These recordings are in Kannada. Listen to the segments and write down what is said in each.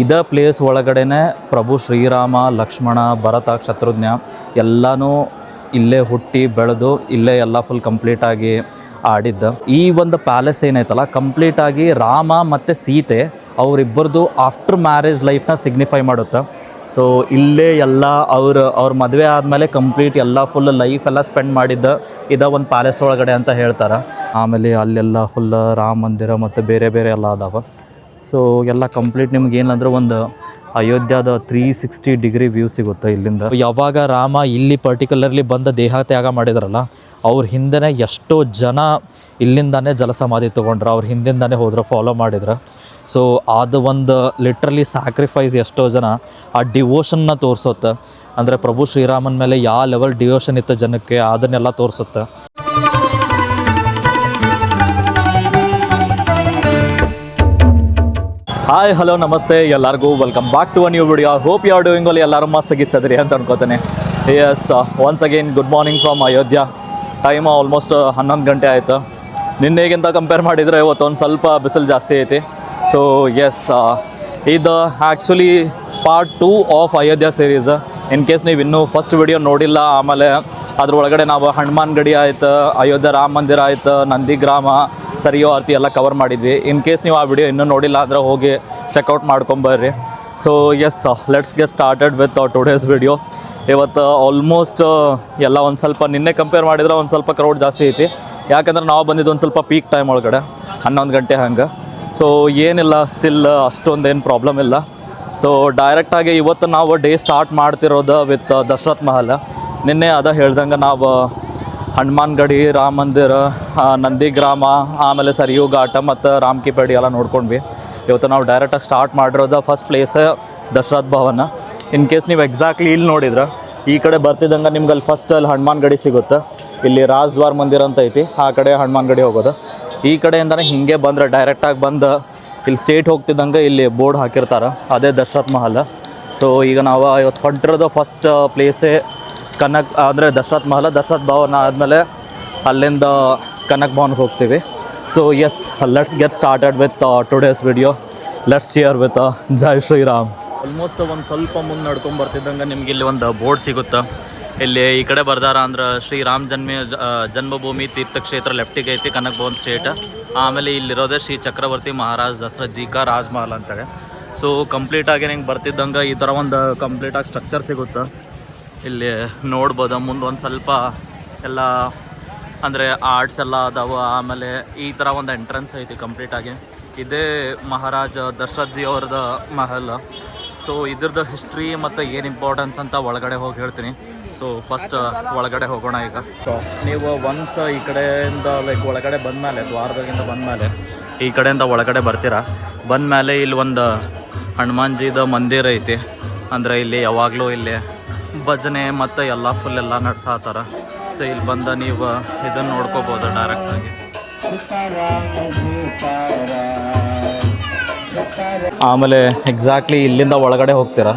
ಇದ ಪ್ಲೇಸ್ ಒಳಗಡೆನೆ ಪ್ರಭು ಶ್ರೀರಾಮ, ಲಕ್ಷ್ಮಣ, ಭರತ, ಶತ್ರುಘ್ನ ಎಲ್ಲನೂ ಇಲ್ಲೇ ಹುಟ್ಟಿ ಬೆಳೆದು ಇಲ್ಲೇ ಎಲ್ಲ ಫುಲ್ ಕಂಪ್ಲೀಟಾಗಿ ಆಡಿದ್ದ. ಈ ಒಂದು ಪ್ಯಾಲೇಸ್ ಏನೈತಲ್ಲ ಕಂಪ್ಲೀಟಾಗಿ ರಾಮ ಮತ್ತು ಸೀತೆ ಅವರಿಬ್ಬರದು ಆಫ್ಟರ್ ಮ್ಯಾರೇಜ್ ಲೈಫ್ನ ಸಿಗ್ನಿಫೈ ಮಾಡುತ್ತೆ. ಸೊ ಇಲ್ಲೇ ಎಲ್ಲ ಅವ್ರ ಮದುವೆ ಆದಮೇಲೆ ಕಂಪ್ಲೀಟ್ ಎಲ್ಲ ಫುಲ್ ಲೈಫ್ ಎಲ್ಲ ಸ್ಪೆಂಡ್ ಮಾಡಿದ್ದ ಒಂದು ಪ್ಯಾಲೇಸ್ ಒಳಗಡೆ ಅಂತ ಹೇಳ್ತಾರೆ. ಆಮೇಲೆ ಅಲ್ಲೆಲ್ಲ ಫುಲ್ ರಾಮ ಮಂದಿರ ಮತ್ತು ಬೇರೆ ಬೇರೆ ಎಲ್ಲ ಅದಾವ. ಸೊ ಎಲ್ಲ ಕಂಪ್ಲೀಟ್ ನಿಮ್ಗೆ ಏನಂದ್ರೆ ಒಂದು ಅಯೋಧ್ಯದ 360 ಡಿಗ್ರಿ ವ್ಯೂ ಸಿಗುತ್ತೆ ಇಲ್ಲಿಂದ. ಯಾವಾಗ ರಾಮ ಇಲ್ಲಿ ಪರ್ಟಿಕ್ಯುಲರ್ಲಿ ಬಂದ ದೇಹ ತ್ಯಾಗ ಮಾಡಿದ್ರಲ್ಲ ಅವ್ರ ಹಿಂದೆ ಎಷ್ಟೋ ಜನ ಇಲ್ಲಿಂದಾನೇ ಜಲಸಮಾಧಿ ತೊಗೊಂಡ್ರು, ಅವ್ರ ಹಿಂದಿಂದಾನೇ ಹೋದ್ರೆ ಫಾಲೋ ಮಾಡಿದ್ರೆ. ಸೊ ಅದು ಒಂದು ಲಿಟ್ರಲಿ ಸ್ಯಾಕ್ರಿಫೈಸ್ ಎಷ್ಟೋ ಜನ ಆ ಡಿವೋಷನ್ನ ತೋರಿಸುತ್ತೆ. ಅಂದರೆ ಪ್ರಭು ಶ್ರೀರಾಮನ ಮೇಲೆ ಯಾವ ಲೆವೆಲ್ ಡಿವೋಷನ್ ಇತ್ತು ಜನಕ್ಕೆ ಅದನ್ನೆಲ್ಲ ತೋರಿಸುತ್ತೆ. ಹಾಯ್ ಹಲೋ ನಮಸ್ತೆ ಎಲ್ಲರಿಗೂ, welcome back to a new video. Hope you are doing well. ಎಲ್ಲರೂ ಮಸ್ತಾಗಿಚ್ಚದ್ರಿ ಅಂತ ಅನ್ಕೋತೇನೆ. Yes, once again good morning from Ayodhya. Time almost 11 ಗಂಟೆ ಆಯಿತು. ನಿನ್ನೆಗಿಂತ ಕಂಪೇರ್ ಮಾಡಿದರೆ ಇವತ್ತು ಒಂದು ಸ್ವಲ್ಪ ಬಿಸಿಲು ಜಾಸ್ತಿ ಐತಿ. ಸೊ ಎಸ್, ಇದು actually part 2 of Ayodhya series. In case ನೀವು ಇನ್ನೂ ಫಸ್ಟ್ ವಿಡಿಯೋ ನೋಡಿಲ್ಲ, ಆಮೇಲೆ ಅದ್ರೊಳಗಡೆ ನಾವು ಹನುಮಾನ್ ಗಡಿ ಆಯ್ತು, ಅಯೋಧ್ಯೆ ರಾಮ ಮಂದಿರ ಆಯ್ತು, ನಂದಿಗ್ರಾಮ, ಸರಿಯೋ ಆರತಿ ಎಲ್ಲ ಕವರ್ ಮಾಡಿದ್ವಿ. ಇನ್ ಕೇಸ್ ನೀವು ಆ ವಿಡಿಯೋ ಇನ್ನೂ ನೋಡಿಲ್ಲ ಅಂದರೆ ಹೋಗಿ ಚೆಕ್ಔಟ್ ಮಾಡ್ಕೊಂಬರ್ರಿ. So yes, let's get started with today's video. ಇವತ್ತು ಆಲ್ಮೋಸ್ಟ್ ಎಲ್ಲ ಒಂದು ಸ್ವಲ್ಪ ನಿನ್ನೆ ಕಂಪೇರ್ ಮಾಡಿದ್ರೆ ಒಂದು ಸ್ವಲ್ಪ ಕ್ರೌಡ್ ಜಾಸ್ತಿ ಐತಿ. ಯಾಕಂದ್ರೆ ನಾವು ಬಂದಿದ್ದು ಒಂದು ಸ್ವಲ್ಪ ಪೀಕ್ ಟೈಮ್ ಒಳಗಡೆ 11 ಗಂಟೆ ಹಂಗೆ. ಸೊ ಏನಿಲ್ಲ, ಸ್ಟಿಲ್ ಅಷ್ಟೊಂದೇನು ಪ್ರಾಬ್ಲಮ್ ಇಲ್ಲ. ಸೊ ಡೈರೆಕ್ಟಾಗಿ ಇವತ್ತು ನಾವು ಡೇ ಸ್ಟಾರ್ಟ್ ಮಾಡ್ತಿರೋದು ವಿತ್ ದಶರಥ ಮಹಲ್. ನಿನ್ನೆ ಅದ ಹೇಳ್ದಂಗೆ ನಾವು ಹನುಮಾನ್ ಗಡಿ, ರಾಮ ಮಂದಿರ, ನಂದಿಗ್ರಾಮ, ಆಮೇಲೆ ಸರಿಯೂ ಘಾಟ ಮತ್ತು ರಾಮ್ ಕಿ ಪೇಡಿ ಎಲ್ಲ ನೋಡ್ಕೊಂಡ್ವಿ. ಇವತ್ತು ನಾವು ಡೈರೆಕ್ಟಾಗಿ ಸ್ಟಾರ್ಟ್ ಮಾಡಿರೋದು first place Dasharatha Bhavan. In case ನೀವು ಎಕ್ಸಾಕ್ಟ್ಲಿ ಇಲ್ಲಿ ನೋಡಿದ್ರೆ ಈ ಕಡೆ ಬರ್ತಿದ್ದಂಗೆ ನಿಮ್ಗೆ ಅಲ್ಲಿ ಫಸ್ಟ್ ಅಲ್ಲಿ ಹನುಮಾನ್ ಗಡಿ ಸಿಗುತ್ತೆ. ಇಲ್ಲಿ ರಾಜದ್ವಾರ ಮಂದಿರ ಅಂತ ಐತಿ, ಆ ಕಡೆ ಹನುಮಾನ್ ಗಡಿ ಹೋಗೋದು. ಈ ಕಡೆಯಿಂದನೇ ಹಿಂಗೆ ಬಂದರೆ ಡೈರೆಕ್ಟಾಗಿ ಬಂದು ಇಲ್ಲಿ ಸ್ಟೇಟ್ ಹೋಗ್ತಿದ್ದಂಗೆ ಇಲ್ಲಿ ಬೋರ್ಡ್ ಹಾಕಿರ್ತಾರೆ, ಅದೇ ದಶರಥ ಮಹಲ್. ಸೊ ಈಗ ನಾವು ಇವತ್ತು ಹೊಂಟಿರೋದು ಫಸ್ಟ್ ಪ್ಲೇಸೇ ಕನಕ್ ಅಂದರೆ ದಶರಥ ಮಹಲ್. ದಶರಥ ಭವನ ಆದಮೇಲೆ ಅಲ್ಲಿಂದ ಕನಕ್ ಭವನ್ಗೆ ಹೋಗ್ತೀವಿ. So yes, let's get started with today's video. Let's cheer with Jai Shriram. Almost ಒಂದು ಸ್ವಲ್ಪ ಮುಂದೆ ನಡ್ಕೊಂಡು ಬರ್ತಿದ್ದಂಗೆ ನಿಮ್ಗೆ ಇಲ್ಲಿ ಒಂದು ಬೋರ್ಡ್ ಸಿಗುತ್ತೆ. ಇಲ್ಲಿ ಈ ಕಡೆ ಬರ್ದಾರ ಅಂದ್ರೆ ಶ್ರೀರಾಮ್ ಜನ್ಮಭೂಮಿ ತೀರ್ಥಕ್ಷೇತ್ರ ಲೆಫ್ಟಿಗೆ ಐತಿ, ಕನಕ್ ಭವನ್ ಸ್ಟೇಟ್. ಆಮೇಲೆ ಇಲ್ಲಿರೋದೇ ಶ್ರೀ ಚಕ್ರವರ್ತಿ ಮಹಾರಾಜ್ ದಶರಥ್ ಜಿ ಕಾ ರಾಜಮಹಲ್ ಅಂತೇಳಿ. ಸೊ ಕಂಪ್ಲೀಟಾಗಿ ನಿಂಗೆ ಬರ್ತಿದ್ದಂಗೆ ಈ ಥರ ಒಂದು ಕಂಪ್ಲೀಟಾಗಿ ಸ್ಟ್ರಕ್ಚರ್ ಸಿಗುತ್ತೆ. ಇಲ್ಲಿ ನೋಡ್ಬೋದು ಮುಂದೆ ಒಂದು ಸ್ವಲ್ಪ ಎಲ್ಲ ಅಂದರೆ ಆರ್ಟ್ಸ್ ಎಲ್ಲ ಅದಾವ. ಆಮೇಲೆ ಈ ಥರ ಒಂದು ಎಂಟ್ರೆನ್ಸ್ ಐತಿ ಕಂಪ್ಲೀಟಾಗಿ. ಇದೇ ಮಹಾರಾಜ ದಶರಥ್ ಜಿ ಅವ್ರದ್ದು ಮಹಲ್. ಸೊ ಇದ್ರದ್ದು ಹಿಸ್ಟ್ರಿ ಮತ್ತು ಏನು ಇಂಪಾರ್ಟೆನ್ಸ್ ಅಂತ ಒಳಗಡೆ ಹೋಗಿ ಹೇಳ್ತೀನಿ. ಸೊ ಫಸ್ಟ್ ಒಳಗಡೆ ಹೋಗೋಣ ಈಗ. ಸೊ ನೀವು ಒನ್ಸ್ ಈ ಕಡೆಯಿಂದ ಲೈಕ್ ಒಳಗಡೆ ಬಂದಮೇಲೆ, ದ್ವಾರದಾಗಿಂದ ಬಂದಮೇಲೆ ಈ ಕಡೆಯಿಂದ ಒಳಗಡೆ ಬರ್ತೀರಾ. ಬಂದಮೇಲೆ ಇಲ್ಲಿ ಒಂದು ಹನುಮಾನ್ಜಿದ ಮಂದಿರ ಐತಿ. ಅಂದರೆ ಇಲ್ಲಿ ಯಾವಾಗಲೂ ಇಲ್ಲಿ ಭಜನೆ ಮತ್ತು ಎಲ್ಲ ಫುಲ್ ಎಲ್ಲ ನಡ್ಸಾತಾರ. ಸೊ ಇಲ್ಲಿ ಬಂದ ನೀವು ಇದನ್ನು ನೋಡ್ಕೋಬೋದು ಡೈರೆಕ್ಟಾಗಿ. ಆಮೇಲೆ ಎಕ್ಸಾಕ್ಟ್ಲಿ ಇಲ್ಲಿಂದ ಒಳಗಡೆ ಹೋಗ್ತೀರಾ.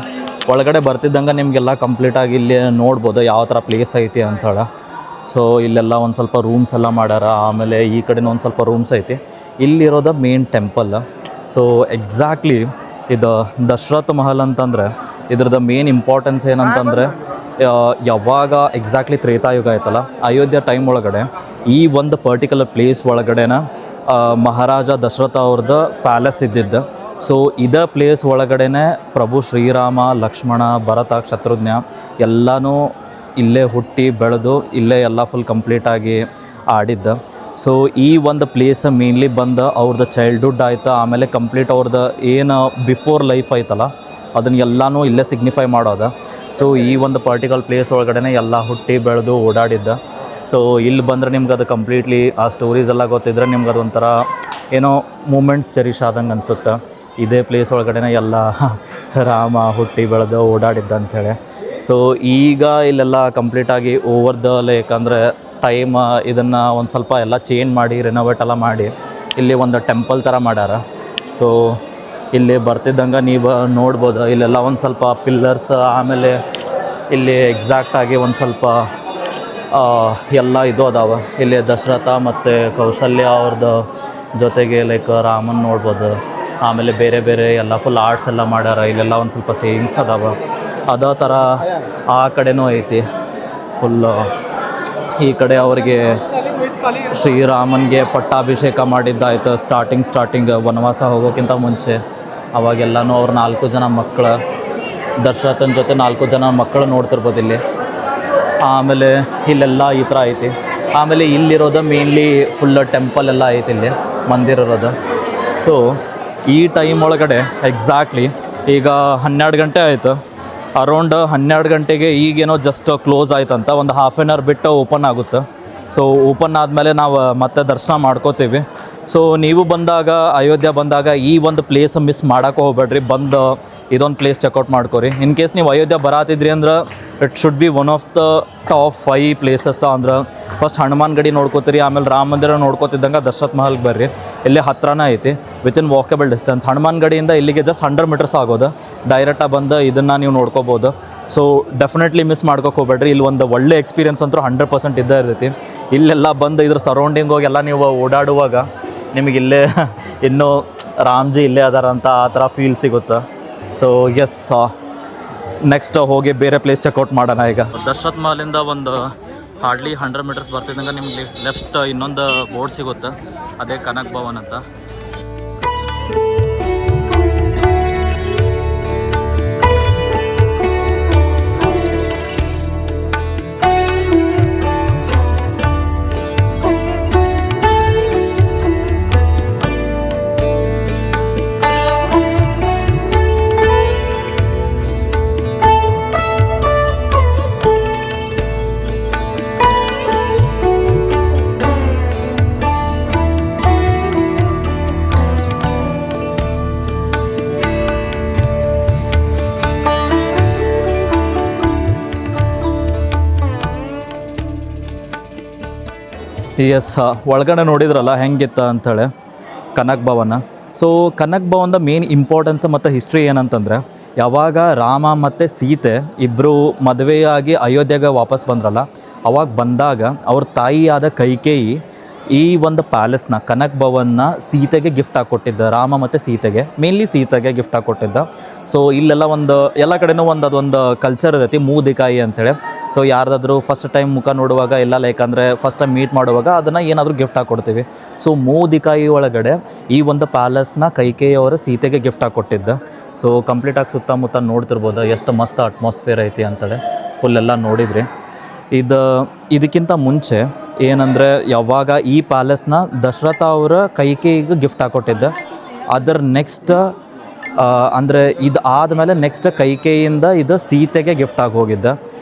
ಒಳಗಡೆ ಬರ್ತಿದ್ದಂಗೆ ನಿಮಗೆಲ್ಲ ಕಂಪ್ಲೀಟಾಗಿ ಇಲ್ಲಿ ನೋಡ್ಬೋದು ಯಾವ ಥರ ಪ್ಲೇಸ್ ಐತಿ ಅಂಥೇಳಿ. ಸೊ ಇಲ್ಲೆಲ್ಲ ಒಂದು ಸ್ವಲ್ಪ ರೂಮ್ಸ್ ಎಲ್ಲ ಮಾಡ್ಯಾರ. ಆಮೇಲೆ ಈ ಕಡೆನೂ ಒಂದು ಸ್ವಲ್ಪ ರೂಮ್ಸ್ ಐತಿ. ಇಲ್ಲಿರೋದು ಮೇನ್ ಟೆಂಪಲ್. ಸೊ ಎಕ್ಸಾಕ್ಟ್ಲಿ ಇದು ದಶರಥ ಮಹಲ್ ಅಂತಂದರೆ ಇದ್ರದ್ದು ಮೇನ್ ಇಂಪಾರ್ಟೆನ್ಸ್ ಏನಂತಂದರೆ, ಯಾವಾಗ ಎಕ್ಸಾಕ್ಟ್ಲಿ ತ್ರೇತಾಯುಗ ಆಯ್ತಲ್ಲ, ಅಯೋಧ್ಯ ಟೈಮ್ ಒಳಗಡೆ ಈ ಒಂದು ಪರ್ಟಿಕ್ಯುಲರ್ ಪ್ಲೇಸ್ ಒಳಗಡೆನ ಮಹಾರಾಜ ದಶರಥ ಅವ್ರದ್ದು ಪ್ಯಾಲೇಸ್ ಇದ್ದಿದ್ದು. ಸೊ ಇದೇ ಪ್ಲೇಸ್ ಒಳಗಡೆನೆ ಪ್ರಭು ಶ್ರೀರಾಮ, ಲಕ್ಷ್ಮಣ, ಭರತ, ಶತ್ರುಘ್ನ ಎಲ್ಲನೂ ಇಲ್ಲೇ ಹುಟ್ಟಿ ಬೆಳೆದು ಇಲ್ಲೇ ಎಲ್ಲ ಫುಲ್ ಕಂಪ್ಲೀಟಾಗಿ ಆಡಿದ್ದ. ಸೊ ಈ ಒಂದು ಪ್ಲೇಸ್ ಮೇನ್ಲಿ ಬಂದು ಅವ್ರದ್ದು ಚೈಲ್ಡ್ಹುಡ್ ಆಯ್ತು, ಆಮೇಲೆ ಕಂಪ್ಲೀಟ್ ಅವ್ರದ್ದು ಏನು ಬಿಫೋರ್ ಲೈಫ್ ಆಯ್ತಲ್ಲ ಅದನ್ನು ಎಲ್ಲನೂ ಇಲ್ಲೇ ಸಿಗ್ನಿಫೈ ಮಾಡೋದು. ಸೊ ಈ ಒಂದು ಪರ್ಟಿಕ್ಯುಲರ್ ಪ್ಲೇಸ್ ಒಳಗಡೆ ಎಲ್ಲ ಹುಟ್ಟಿ ಬೆಳೆದು ಓಡಾಡಿದ್ದ. ಸೊ ಇಲ್ಲಿ ಬಂದರೆ ನಿಮ್ಗೆ ಅದು ಕಂಪ್ಲೀಟ್ಲಿ ಆ ಸ್ಟೋರೀಸ್ ಎಲ್ಲ ಗೊತ್ತಿದ್ರೆ ನಿಮ್ಗೆ ಅದೊಂಥರ ಏನೋ ಮೂಮೆಂಟ್ಸ್ ಚೆರಿಷ್ ಆದಂಗೆ ಅನಿಸುತ್ತೆ. ಇದೇ ಪ್ಲೇಸ್ ಒಳಗಡೆ ಎಲ್ಲ ರಾಮ ಹುಟ್ಟಿ ಬೆಳೆದು ಓಡಾಡಿದ್ದ ಅಂಥೇಳಿ. ಸೊ ಈಗ ಇಲ್ಲೆಲ್ಲ ಕಂಪ್ಲೀಟಾಗಿ ಓವರ್ ದ ಲೈಕ್ ಅಂದರೆ ಟೈಮ್ ಇದನ್ನು ಒಂದು ಸ್ವಲ್ಪ ಎಲ್ಲ ಚೇಂಜ್ ಮಾಡಿ ರಿನೋವೇಟ್ ಎಲ್ಲ ಮಾಡಿ ಇಲ್ಲಿ ಒಂದು ಟೆಂಪಲ್ ಥರ ಮಾಡ್ಯಾರ. ಸೊ ಇಲ್ಲಿ ಬರ್ತಿದ್ದಂಗೆ ನೀವು ನೋಡ್ಬೋದು ಇಲ್ಲೆಲ್ಲ ಒಂದು ಸ್ವಲ್ಪ ಪಿಲ್ಲರ್ಸ್, ಆಮೇಲೆ ಇಲ್ಲಿ ಎಕ್ಸಾಕ್ಟಾಗಿ ಒಂದು ಸ್ವಲ್ಪ ಎಲ್ಲ ಇದು ಅದಾವ. ಇಲ್ಲಿ ದಶರಥ ಮತ್ತು ಕೌಸಲ್ಯ ಅವ್ರದ್ದು ಜೊತೆಗೆ ಲೈಕ್ ರಾಮನ್ ನೋಡ್ಬೋದು. ಆಮೇಲೆ ಬೇರೆ ಬೇರೆ ಎಲ್ಲ ಫುಲ್ ಆರ್ಟ್ಸ್ ಎಲ್ಲ ಮಾಡ್ಯಾರ. ಇಲ್ಲೆಲ್ಲ ಒಂದು ಸ್ವಲ್ಪ ಸೇವಿಂಗ್ಸ್ ಅದಾವ. ಅದೇ ಥರ ಆ ಕಡೆನೂ ಐತಿ ಫುಲ್ಲು. ಈ ಕಡೆ ಅವರಿಗೆ ಶ್ರೀರಾಮನಿಗೆ ಪಟ್ಟಾಭಿಷೇಕ ಮಾಡಿದ್ದಾಯ್ತು ಸ್ಟಾರ್ಟಿಂಗ್ ವನವಾಸ ಹೋಗೋಕ್ಕಿಂತ ಮುಂಚೆ. ಅವಾಗೆಲ್ಲನೂ ಅವ್ರು 4 ಜನ ಮಕ್ಕಳು, ದಶರಥನ ಜೊತೆ 4 ಜನ ಮಕ್ಕಳು ನೋಡ್ತಿರ್ಬೋದು ಇಲ್ಲಿ. ಆಮೇಲೆ ಇಲ್ಲೆಲ್ಲ ಈ ಥರ ಐತಿ. ಆಮೇಲೆ ಇಲ್ಲಿರೋದು ಮೇನ್ಲಿ ಫುಲ್ ಟೆಂಪಲ್ ಎಲ್ಲ ಐತಿ, ಇಲ್ಲಿ ಮಂದಿರ ಇರೋದು. ಸೊ ಈ ಟೈಮ್ ಒಳಗಡೆ ಎಕ್ಸಾಕ್ಟ್ಲಿ ಈಗ 12 ಗಂಟೆ ಆಯಿತು. ಅರೌಂಡ್ 12 ಗಂಟೆಗೆ ಈಗೇನೋ ಜಸ್ಟ್ ಕ್ಲೋಸ್ ಆಯ್ತಂತ. ಒಂದು ಹಾಫ್ ಆನ್ ಅವರ್ ಬಿಟ್ಟು ಓಪನ್ ಆಗುತ್ತೆ. ಸೊ ಓಪನ್ ಆದಮೇಲೆ ನಾವು ಮತ್ತೆ ದರ್ಶನ ಮಾಡ್ಕೋತೀವಿ. ಸೊ ನೀವು ಬಂದಾಗ, ಅಯೋಧ್ಯ ಬಂದಾಗ ಈ ಒಂದು ಪ್ಲೇಸ್ ಮಿಸ್ ಮಾಡೋಕೆ ಹೋಗ್ಬೇಡ್ರಿ. ಬಂದು ಇದೊಂದು ಪ್ಲೇಸ್ ಚೆಕ್ಔಟ್ ಮಾಡ್ಕೊರಿ. ಇನ್ ಕೇಸ್ ನೀವು ಅಯೋಧ್ಯ ಬರಾತಿದ್ರಿ ಅಂದ್ರೆ it should be one of the top 5 places. ಅಂದ್ರೆ ಫಸ್ಟ್ ಹನುಮಾನ್ ಗಡಿ ನೋಡ್ಕೋತೀರಿ, ಆಮೇಲೆ ರಾಮ ಮಂದಿರ ನೋಡ್ಕೋತಿದ್ದಂಗೆ ದಶರಥ ಮಹಲ್ಗೆ ಬರ್ರಿ. ಇಲ್ಲೇ ಹತ್ರನೇ ಐತಿ, ವಿತಿನ್ ವಾಕೇಬಲ್ ಡಿಸ್ಟೆನ್ಸ್. ಹನುಮಾನ್ ಗಡಿಯಿಂದ ಇಲ್ಲಿಗೆ ಜಸ್ಟ್ 100 ಮೀಟರ್ಸ್ ಆಗೋದು. ಡೈರೆಕ್ಟಾಗಿ ಬಂದು ಇದನ್ನು ನೀವು ನೋಡ್ಕೋಬೋದು. ಸೊ ಡೆಫಿನೆಟ್ಲಿ ಮಿಸ್ ಮಾಡ್ಕೋಕೆ ಹೋಗ್ಬೇಡ್ರಿ. ಇಲ್ಲಿ ಒಂದು ಒಳ್ಳೆ ಎಕ್ಸ್ಪೀರಿಯನ್ಸ್ ಅಂತೂ 100% ಇದ್ದೇ ಇರ್ತೈತಿ. ಇಲ್ಲೆಲ್ಲ ಬಂದು ಇದ್ರ ಸರೌಂಡಿಂಗ್ ಹೋಗಿ ಎಲ್ಲ ನೀವು ಓಡಾಡುವಾಗ ನಿಮಗೆ ಇಲ್ಲೇ ಇನ್ನೂ ರಾಮ್ಜಿ ಇಲ್ಲೇ ಅದಾರ ಅಂತ ಆ ಥರ ಫೀಲ್ ಸಿಗುತ್ತೆ. ಸೊ ಎಸ್, ನೆಕ್ಸ್ಟ್ ಹೋಗಿ ಬೇರೆ ಪ್ಲೇಸ್ ಚೆಕ್ಔಟ್ ಮಾಡೋಣ. ಈಗ ದಶರಥ ಮಹಲಿಂದ ಒಂದು ಹಾರ್ಡ್ಲಿ 100 ಮೀಟರ್ಸ್ ಬರ್ತಿದ್ದಂಗೆ ನಿಮ್ಗೆ ಲೆಫ್ಟ್ ಇನ್ನೊಂದು ಬೋರ್ಡ್ ಸಿಗುತ್ತೆ, ಅದೇ ಕನಕ್ ಭವನ್ ಅಂತ. ಎಸ್, ಒಳಗಡೆ ನೋಡಿದ್ರಲ್ಲ ಹೆಂಗಿತ್ತ ಅಂಥೇಳಿ ಕನಕ್ ಭವನ. ಸೊ ಕನಕ್ ಭವನದ ಮೇನ್ ಇಂಪಾರ್ಟೆನ್ಸ್ ಮತ್ತು ಹಿಸ್ಟ್ರಿ ಏನಂತಂದರೆ, ಯಾವಾಗ ರಾಮ ಮತ್ತು ಸೀತೆ ಇಬ್ಬರು ಮದುವೆಯಾಗಿ ಅಯೋಧ್ಯೆಗೆ ವಾಪಸ್ ಬಂದ್ರಲ್ಲ, ಅವಾಗ ಬಂದಾಗ ಅವ್ರ ತಾಯಿಯಾದ ಕೈಕೇಯಿ ಈ ಒಂದು ಪ್ಯಾಲೇಸ್ನ, ಕನಕ್ ಭವನ್ನ ಸೀತೆಗೆ ಗಿಫ್ಟ್ ಕೊಟ್ಟಿದ್ದ. ರಾಮ ಮತ್ತು ಸೀತೆಗೆ, ಮೇನ್ಲಿ ಸೀತೆಗೆ ಗಿಫ್ಟ್ ಕೊಟ್ಟಿದ್ದ. ಸೊ ಇಲ್ಲೆಲ್ಲ ಎಲ್ಲ ಕಡೆನೂ ಅದೊಂದು ಕಲ್ಚರ್ ಇರ್ತೈತಿ, ಮೂದಿಕಾಯಿ ಅಂಥೇಳಿ. ಸೊ ಯಾರ್ದಾದ್ರೂ ಫಸ್ಟ್ ಟೈಮ್ ಮುಖ ನೋಡುವಾಗ ಎಲ್ಲ ಲೈಕ್ ಅಂದರೆ ಫಸ್ಟ್ ಟೈಮ್ ಮೀಟ್ ಮಾಡುವಾಗ ಅದನ್ನು ಏನಾದರೂ ಗಿಫ್ಟ್ ಕೊಡ್ತೀವಿ. ಸೊ ಮೂದಿಕಾಯಿ ಒಳಗಡೆ ಈ ಒಂದು ಪ್ಯಾಲೇಸ್ನ ಕೈಕೇಯಿಯವರು ಸೀತೆಗೆ ಗಿಫ್ಟ್ ಕೊಟ್ಟಿದ್ದ. ಸೊ ಕಂಪ್ಲೀಟಾಗಿ ಸುತ್ತಮುತ್ತ ನೋಡ್ತಿರ್ಬೋದು ಎಷ್ಟು ಮಸ್ತ್ ಅಟ್ಮಾಸ್ಫಿಯರ್ ಐತಿ ಅಂತೇಳಿ. ಫುಲ್ ಎಲ್ಲ ನೋಡಿದ್ರಿ. ಇದಕ್ಕಿಂತ ಮುಂಚೆ ಏನಂದರೆ, ಯಾವಾಗ ಈ ಪ್ಯಾಲೇಸ್ನ ದಶರಥ ಅವರ ಕೈಕೇಯಿಗೆ ಗಿಫ್ಟ್ ಕೊಟ್ಟಿದ್ದ, ಅದರ ನೆಕ್ಸ್ಟ್ ಅಂದರೆ ಇದು ಆದಮೇಲೆ ನೆಕ್ಸ್ಟ್ ಕೈಕೇಯಿಯಿಂದ ಇದು ಸೀತೆಗೆ ಗಿಫ್ಟ್ ಹೋಗಿದ್ದ.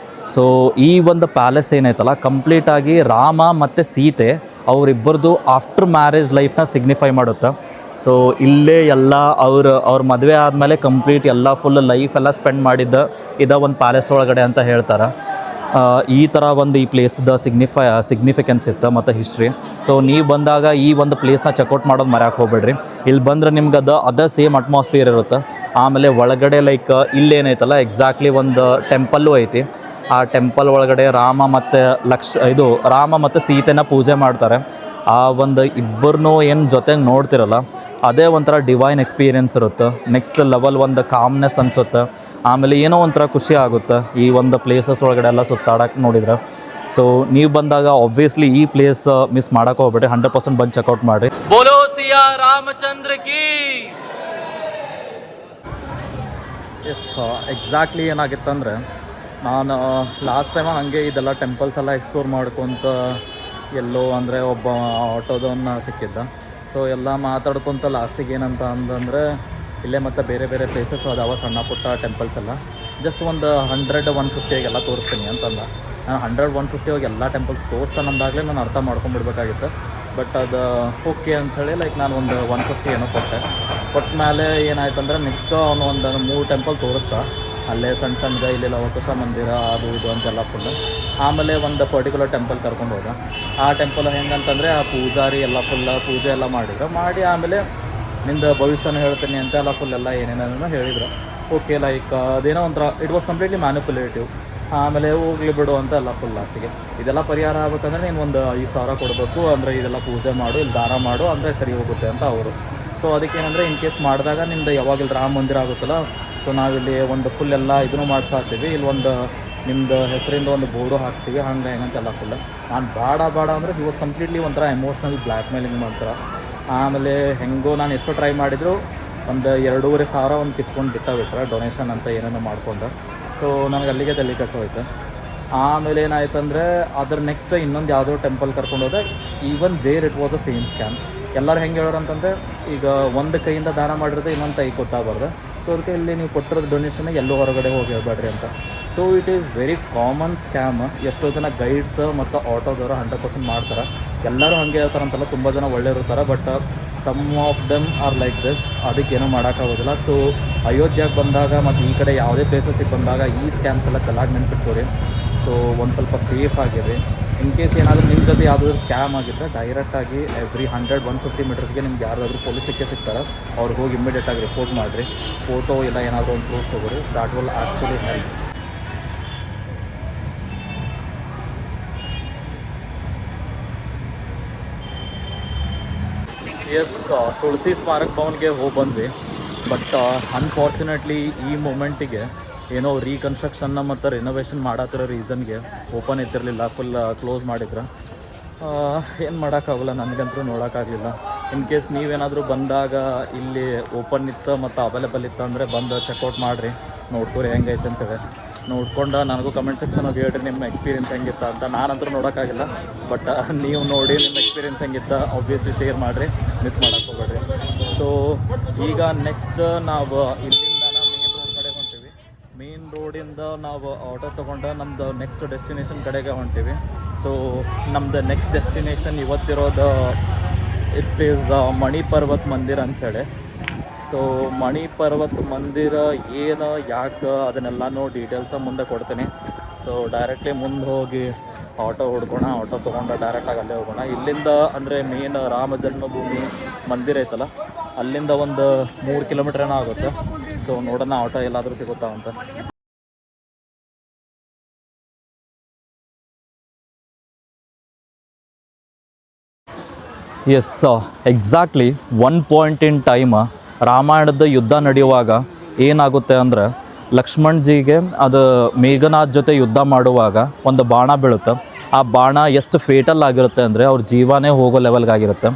ಸೊ ಈ ಒಂದು ಪ್ಯಾಲೇಸ್ ಏನೈತಲ್ಲ, ಕಂಪ್ಲೀಟಾಗಿ ರಾಮ ಮತ್ತು ಸೀತೆ ಅವರಿಬ್ಬರದು ಆಫ್ಟರ್ ಮ್ಯಾರೇಜ್ ಲೈಫ್ನ ಸಿಗ್ನಿಫೈ ಮಾಡುತ್ತೆ. ಸೊ ಇಲ್ಲೇ ಎಲ್ಲ ಅವ್ರ ಮದುವೆ ಆದಮೇಲೆ ಕಂಪ್ಲೀಟ್ ಎಲ್ಲ ಫುಲ್ ಲೈಫ್ ಎಲ್ಲ ಸ್ಪೆಂಡ್ ಮಾಡಿದ್ದ ಒಂದು ಪ್ಯಾಲೇಸ್ ಒಳಗಡೆ ಅಂತ ಹೇಳ್ತಾರೆ. ಈ ಥರ ಈ ಪ್ಲೇಸ್ದ ಸಿಗ್ನಿಫಿಕೆನ್ಸ್ ಇತ್ತು ಮತ್ತು ಹಿಸ್ಟ್ರಿ. ಸೊ ನೀವು ಬಂದಾಗ ಈ ಒಂದು ಪ್ಲೇಸ್ನ ಚೆಕ್ಔಟ್ ಮಾಡೋದು ಮರ್ಯಾಕೆ ಹೋಗ್ಬೇಡ್ರಿ. ಇಲ್ಲಿ ಬಂದರೆ ನಿಮ್ಗೆ ಅದೇ ಸೇಮ್ ಅಟ್ಮಾಸ್ಫಿಯರ್ ಇರುತ್ತೆ. ಆಮೇಲೆ ಒಳಗಡೆ ಲೈಕ್ ಇಲ್ಲೇನೈತಲ್ಲ, ಎಕ್ಸಾಕ್ಟ್ಲಿ ಒಂದು ಟೆಂಪಲ್ಲು ಐತಿ. ಆ ಟೆಂಪಲ್ ಒಳಗಡೆ ರಾಮ ಮತ್ತು ಸೀತೆನ ಪೂಜೆ ಮಾಡ್ತಾರೆ. ಆ ಒಂದು ಇಬ್ಬರನ್ನೂ ಏನು ಜೊತೆಗೆ ನೋಡ್ತಿರಲ್ಲ, ಅದೇ ಒಂಥರ ಡಿವೈನ್ ಎಕ್ಸ್ಪೀರಿಯೆನ್ಸ್ ಇರುತ್ತೆ. ನೆಕ್ಸ್ಟ್ ಲೆವೆಲ್ ಒಂದು ಕಾಮ್ನೆಸ್ ಅನಿಸುತ್ತೆ. ಆಮೇಲೆ ಏನೋ ಒಂಥರ ಖುಷಿ ಆಗುತ್ತೆ ಈ ಒಂದು ಪ್ಲೇಸಸ್ ಒಳಗಡೆ ಎಲ್ಲ ಸುತ್ತಾಡಕ್ಕೆ ನೋಡಿದ್ರೆ. ಸೊ ನೀವು ಬಂದಾಗ ಆಬ್ವಿಯಸ್ಲಿ ಈ ಪ್ಲೇಸ್ ಮಿಸ್ ಮಾಡೋಕೆ ಹೋಗ್ಬೇಡಿ. 100% ಬಂದು ಚೆಕ್ಔಟ್ ಮಾಡಿರಿ. ಬೋಲೋ ಸಿಯಾ ರಾಮಚಂದ್ರ ಕಿ. ಎಸ್, ಎಕ್ಸಾಕ್ಟ್ಲಿ ಏನಾಗಿತ್ತಂದರೆ, ನಾನು ಲಾಸ್ಟ್ ಟೈಮ ಹಾಗೆ ಇದೆಲ್ಲ ಟೆಂಪಲ್ಸ್ ಎಲ್ಲ ಎಕ್ಸ್ಪ್ಲೋರ್ ಮಾಡ್ಕೊತ ಎಲ್ಲೋ ಅಂದರೆ ಒಬ್ಬ ಆಟೋದವನ್ನ ಸಿಕ್ಕಿದ್ದ. ಸೊ ಎಲ್ಲ ಮಾತಾಡ್ಕೊತ ಲಾಸ್ಟಿಗೆ ಏನಂತ ಅಂತಂದರೆ, ಇಲ್ಲೇ ಮತ್ತು ಬೇರೆ ಬೇರೆ ಪ್ಲೇಸಸ್ ಅದಾವ ಸಣ್ಣ ಪುಟ್ಟ ಟೆಂಪಲ್ಸ್ ಎಲ್ಲ, ಜಸ್ಟ್ ಒಂದು 100-150 ಎಲ್ಲ ತೋರಿಸ್ತೀನಿ ಅಂತಂದ. ನಾನು 100-150 ಎಲ್ಲ ಟೆಂಪಲ್ಸ್ ತೋರಿಸ್ತಾನಂದಾಗಲೇ ನಾನು ಅರ್ಥ ಮಾಡ್ಕೊಂಡ್ಬಿಡ್ಬೇಕಾಗಿತ್ತು. ಬಟ್ ಅದು ಓಕೆ ಅಂಥೇಳಿ ಲೈಕ್ ನಾನು ಒಂದು 150 ಏನೋ ಕೊಟ್ಟ ಮೇಲೆ ಏನಾಯ್ತು ಅಂದರೆ, ನೆಕ್ಸ್ಟ್ ಅವನು ಒಂದು 3 ಟೆಂಪಲ್ ತೋರಿಸ್ತಾ. ಅಲ್ಲೇ ಸಣ್ಣದ ಇಲ್ಲಿ ಲವಕುಶ ಮಂದಿರ ಅದು ಇದು ಅಂತೆಲ್ಲ ಫುಲ್ಲು. ಆಮೇಲೆ ಒಂದು ಪರ್ಟಿಕ್ಯುಲರ್ ಟೆಂಪಲ್ ಕರ್ಕೊಂಡು ಹೋದ. ಆ ಟೆಂಪಲ್ ಹೆಂಗಂತಂದರೆ, ಆ ಪೂಜಾರಿ ಎಲ್ಲ ಪೂಜೆ ಎಲ್ಲ ಮಾಡಿ ಆಮೇಲೆ ನಿಂದು ಭವಿಷ್ಯನ ಹೇಳ್ತೀನಿ ಅಂತೆಲ್ಲ ಫುಲ್ಲೆಲ್ಲ ಏನೇನೇನೋ ಹೇಳಿದ್ರು. ಓಕೆ, ಲೈಕ್ ಅದೇನೋ ಒಂಥರ ಇಟ್ ವಾಸ್ ಕಂಪ್ಲೀಟ್ಲಿ ಮ್ಯಾನಿಪುಲೇಟಿವ್. ಆಮೇಲೆ ಹೋಗ್ಲಿ ಬಿಡು ಅಂತ ಎಲ್ಲ ಫುಲ್ ಲಾಸ್ಟಿಗೆ ಇದೆಲ್ಲ ಪರಿಹಾರ ಆಗ್ಬೇಕಂದ್ರೆ ನೀನು ಒಂದು 5,000 ಕೊಡಬೇಕು, ಅಂದರೆ ಇದೆಲ್ಲ ಪೂಜೆ ಮಾಡು, ಇಲ್ಲಿ ದಾನ ಮಾಡು ಅಂದರೆ ಸರಿ ಹೋಗುತ್ತೆ ಅಂತ ಅವರು. ಸೊ ಅದಕ್ಕೆ ಏನಂದರೆ ಇನ್ ಕೇಸ್ ಮಾಡಿದಾಗ ನಿಮ್ದು ಯಾವಾಗ ರಾಮ ಮಂದಿರ ಆಗುತ್ತಲ್ಲ, ಸೊ ನಾವಿಲ್ಲಿ ಒಂದು ಫುಲ್ ಎಲ್ಲ ಇದನ್ನು ಮಾಡ್ಸಾಕ್ತೀವಿ, ಇಲ್ಲಿ ಒಂದು ನಿಮ್ಮದು ಹೆಸರಿಂದ ಒಂದು ಬೋರ್ಡು ಹಾಕ್ಸ್ತೀವಿ, ಹಂಗೆ ಹೆಂಗಂತೆಲ್ಲ ಫುಲ್. ನಾನು ಬೇಡ ಅಂದರೆ ಹಿ ವಾಸ್ ಕಂಪ್ಲೀಟ್ಲಿ ಒಂಥರ ಎಮೋಷ್ನಲ್ ಬ್ಲ್ಯಾಕ್ ಮೇಲಿಂಗ್ ಮಾಡ್ತಾರೆ. ಆಮೇಲೆ ಹೆಂಗೋ ನಾನು ಎಷ್ಟೋ ಟ್ರೈ ಮಾಡಿದ್ರು ಒಂದು 2,500 ಒಂದು ಕಿತ್ಕೊಂಡು ಬಿಟ್ಟರೆ ಡೊನೇಷನ್ ಅಂತ ಏನೇನೋ ಮಾಡ್ಕೊಂಡು. ಸೊ ನನಗೆ ಅಲ್ಲಿಗೆ ತಲೆ ಕೆಟ್ಟೋಯ್ತು. ಆಮೇಲೆ ಏನಾಯ್ತು ಅಂದರೆ ಅದ್ರ ನೆಕ್ಸ್ಟ್ ಇನ್ನೊಂದು ಯಾವುದೋ ಟೆಂಪಲ್ ಕರ್ಕೊಂಡು ಹೋದೆ. Even there it was a same scam. ಎಲ್ಲರೂ ಹೆಂಗೆ ಹೇಳೋರು ಅಂತಂದರೆ, ಈಗ ಒಂದು ಕೈಯಿಂದ ದಾನ ಮಾಡಿರೋದು ಇನ್ನೊಂದು ಕೈ ಗೊತ್ತಾಗಬಾರ್ದು. ಸೊ ಅದಕ್ಕೆ ಇಲ್ಲಿ ನೀವು ಕೊಟ್ಟಿರೋದು ಡೊನೇಷನ್ ಎಲ್ಲೋ ಹೊರಗಡೆ ಹೋಗಿ ಹೇಳ್ಬೇಡ್ರಿ ಅಂತ. So it is very common scam. ಎಷ್ಟೋ ಜನ ಗೈಡ್ಸ್ ಮತ್ತು ಆಟೋದವರು 100% ಮಾಡ್ತಾರೆ. ಎಲ್ಲರೂ ಹಾಗೆ ಹೇಳ್ತಾರಂತಲ್ಲ, ತುಂಬ ಜನ ಒಳ್ಳೆ ಇರ್ತಾರೆ, but some of them are like this. ಅದಕ್ಕೇನೂ ಮಾಡೋಕ್ಕಾಗೋದಿಲ್ಲ. ಸೊ ಅಯೋಧ್ಯೆಗೆ ಬಂದಾಗ ಮತ್ತು ಈ ಕಡೆ ಯಾವುದೇ ಪ್ಲೇಸಸ್ಸಿಗೆ ಬಂದಾಗ ಈ ಸ್ಕ್ಯಾಮ್ಸ್ ಎಲ್ಲ ಕಲಾಗಿ ನೆನ್ಪಿಟ್ಕೋರಿ. ಸೊ ಒಂದು ಸ್ವಲ್ಪ ಸೇಫ್ ಆಗಿರಿ. ಇನ್ ಕೇಸ್ ಏನಾದರೂ ನಿಮ್ಮ ಜೊತೆ ಯಾವುದಾದ್ರೂ ಸ್ಕ್ಯಾಮ್ ಆಗಿದ್ದರೆ ಡೈರೆಕ್ಟಾಗಿ ಎವ್ರಿ 100-150 ಮೀಟರ್ಸ್ಗೆ ನಿಮ್ಗೆ ಯಾರಾದರೂ ಪೊಲೀಸ್ ಸಿಗ್ತಾರೆ, ಅವ್ರಿಗೆ ಹೋಗಿ ಇಮ್ಮಿಡಿಯೇಟಾಗಿ ರಿಪೋರ್ಟ್ ಮಾಡಿರಿ. ಫೋಟೋ ಇಲ್ಲ ಏನಾದರೂ ಒಂದು ಪ್ರೂಫ್ ತೊಗೊರಿ. That will actually help. Yes, Tulsi Smarak ಭವನ್ಗೆ ಹೋಗಿ ಬಂದ್ವಿ. ಬಟ್ ಅನ್ಫಾರ್ಚುನೇಟ್ಲಿ ಈ ಮೂಮೆಂಟಿಗೆ ಏನೋ ರೀಕನ್ಸ್ಟ್ರಕ್ಷನ್ನ ಮತ್ತು ರಿನೋವೇಷನ್ ಮಾಡತ್ತಿರೋ ರೀಸನ್ಗೆ ಓಪನ್ ಇದ್ದಿರಲಿಲ್ಲ, ಫುಲ್ ಕ್ಲೋಸ್ ಮಾಡಿದ್ರು. ಏನು ಮಾಡೋಕ್ಕಾಗಲ್ಲ, ನನಗಂತೂ ನೋಡೋಕ್ಕಾಗಲಿಲ್ಲ. ಇನ್ ಕೇಸ್ ನೀವೇನಾದರೂ ಬಂದಾಗ ಇಲ್ಲಿ ಓಪನ್ ಇತ್ತು ಮತ್ತು ಅವೈಲೇಬಲ್ ಇತ್ತು ಅಂದರೆ ಬಂದು ಚೆಕ್ಔಟ್ ಮಾಡಿರಿ, ನೋಡ್ಕೊರಿ ಹೆಂಗೈತೆ ಅಂತೇಳಿ. ನೋಡ್ಕೊಂಡು ನನಗೂ ಕಮೆಂಟ್ ಸೆಕ್ಷನಾಗ ಹೇಳ್ರಿ ನಿಮ್ಮ ಎಕ್ಸ್ಪೀರಿಯನ್ಸ್ ಹೆಂಗಿತ್ತು ಅಂತ. ನಾನಂತೂ ನೋಡೋಕ್ಕಾಗಿಲ್ಲ, ಬಟ್ ನೀವು ನೋಡಿ ನಿಮ್ಮ ಎಕ್ಸ್ಪೀರಿಯನ್ಸ್ ಹೆಂಗಿತ್ತು ಆಬ್ವಿಯಸ್ಲಿ ಶೇರ್ ಮಾಡಿರಿ, ಮಿಸ್ ಮಾಡೋಕ್ಕೆ ಹೋಗ್ಬೇಡ್ರಿ. ಸೊ ಈಗ ನೆಕ್ಸ್ಟ್ ನಾವು ಇಲ್ಲಿಂದ ಮೇನ್ ರೋಡ್ ಕಡೆ ಹೊಂಟೀವಿ. ಮೇನ್ ರೋಡಿಂದ ನಾವು ಆಟೋ ತೊಗೊಂಡು ನಮ್ಮದು ನೆಕ್ಸ್ಟ್ ಡೆಸ್ಟಿನೇಷನ್ ಕಡೆಗೆ ಹೊಂಟೀವಿ. ಸೊ ನಮ್ಮದು ನೆಕ್ಸ್ಟ್ ಡೆಸ್ಟಿನೇಷನ್ ಇವತ್ತಿರೋದು ಇಟ್ ಈಸ್ ಮಣಿ ಪರ್ವತ್ ಮಂದಿರ ಅಂಥೇಳಿ. ಸೊ ಮಣಿ ಪರ್ವತ್ ಮಂದಿರ ಏನು, ಯಾಕೆ, ಅದನ್ನೆಲ್ಲನೂ ಡೀಟೇಲ್ಸ ಮುಂದೆ ಕೊಡ್ತೀನಿ. ಸೊ ಡೈರೆಕ್ಟ್ಲಿ ಮುಂದೆ ಹೋಗಿ ಆಟೋ ಹುಡ್ಕೋಣ, ಆಟೋ ತೊಗೊಂಡು ಡೈರೆಕ್ಟಾಗಿ ಅಲ್ಲೇ ಹೋಗೋಣ. ಇಲ್ಲಿಂದ ಅಂದರೆ ಮೇನ್ ರಾಮ ಜನ್ಮಭೂಮಿ ಮಂದಿರ ಐತಲ್ಲ, ಅಲ್ಲಿಂದ ಒಂದು 3 ಕಿಲೋಮೀಟ್ರ್ ಏನೋ ಆಗುತ್ತೆ. ಸೊ ನೋಡೋಣ ಆಟೋ ಎಲ್ಲಾದರೂ ಸಿಗುತ್ತಾ ಅಂತ. Yes, exactly 1 point in time ರಾಮಾಯಣದ ಯುದ್ಧ ನಡೆಯುವಾಗ ಏನಾಗುತ್ತೆ ಅಂದರೆ, ಲಕ್ಷ್ಮಣ್ಜಿಗೆ ಅದು ಮೇಘನಾಥ್ ಜೊತೆ ಯುದ್ಧ ಮಾಡುವಾಗ ಒಂದು ಬಾಣ ಬೀಳುತ್ತೆ. ಆ ಬಾಣ ಎಷ್ಟು ಫೇಟಲ್ ಆಗಿರುತ್ತೆ ಅಂದರೆ ಅವ್ರ ಜೀವನೇ ಹೋಗೋ ಲೆವೆಲ್ಗಾಗಿರುತ್ತೆ.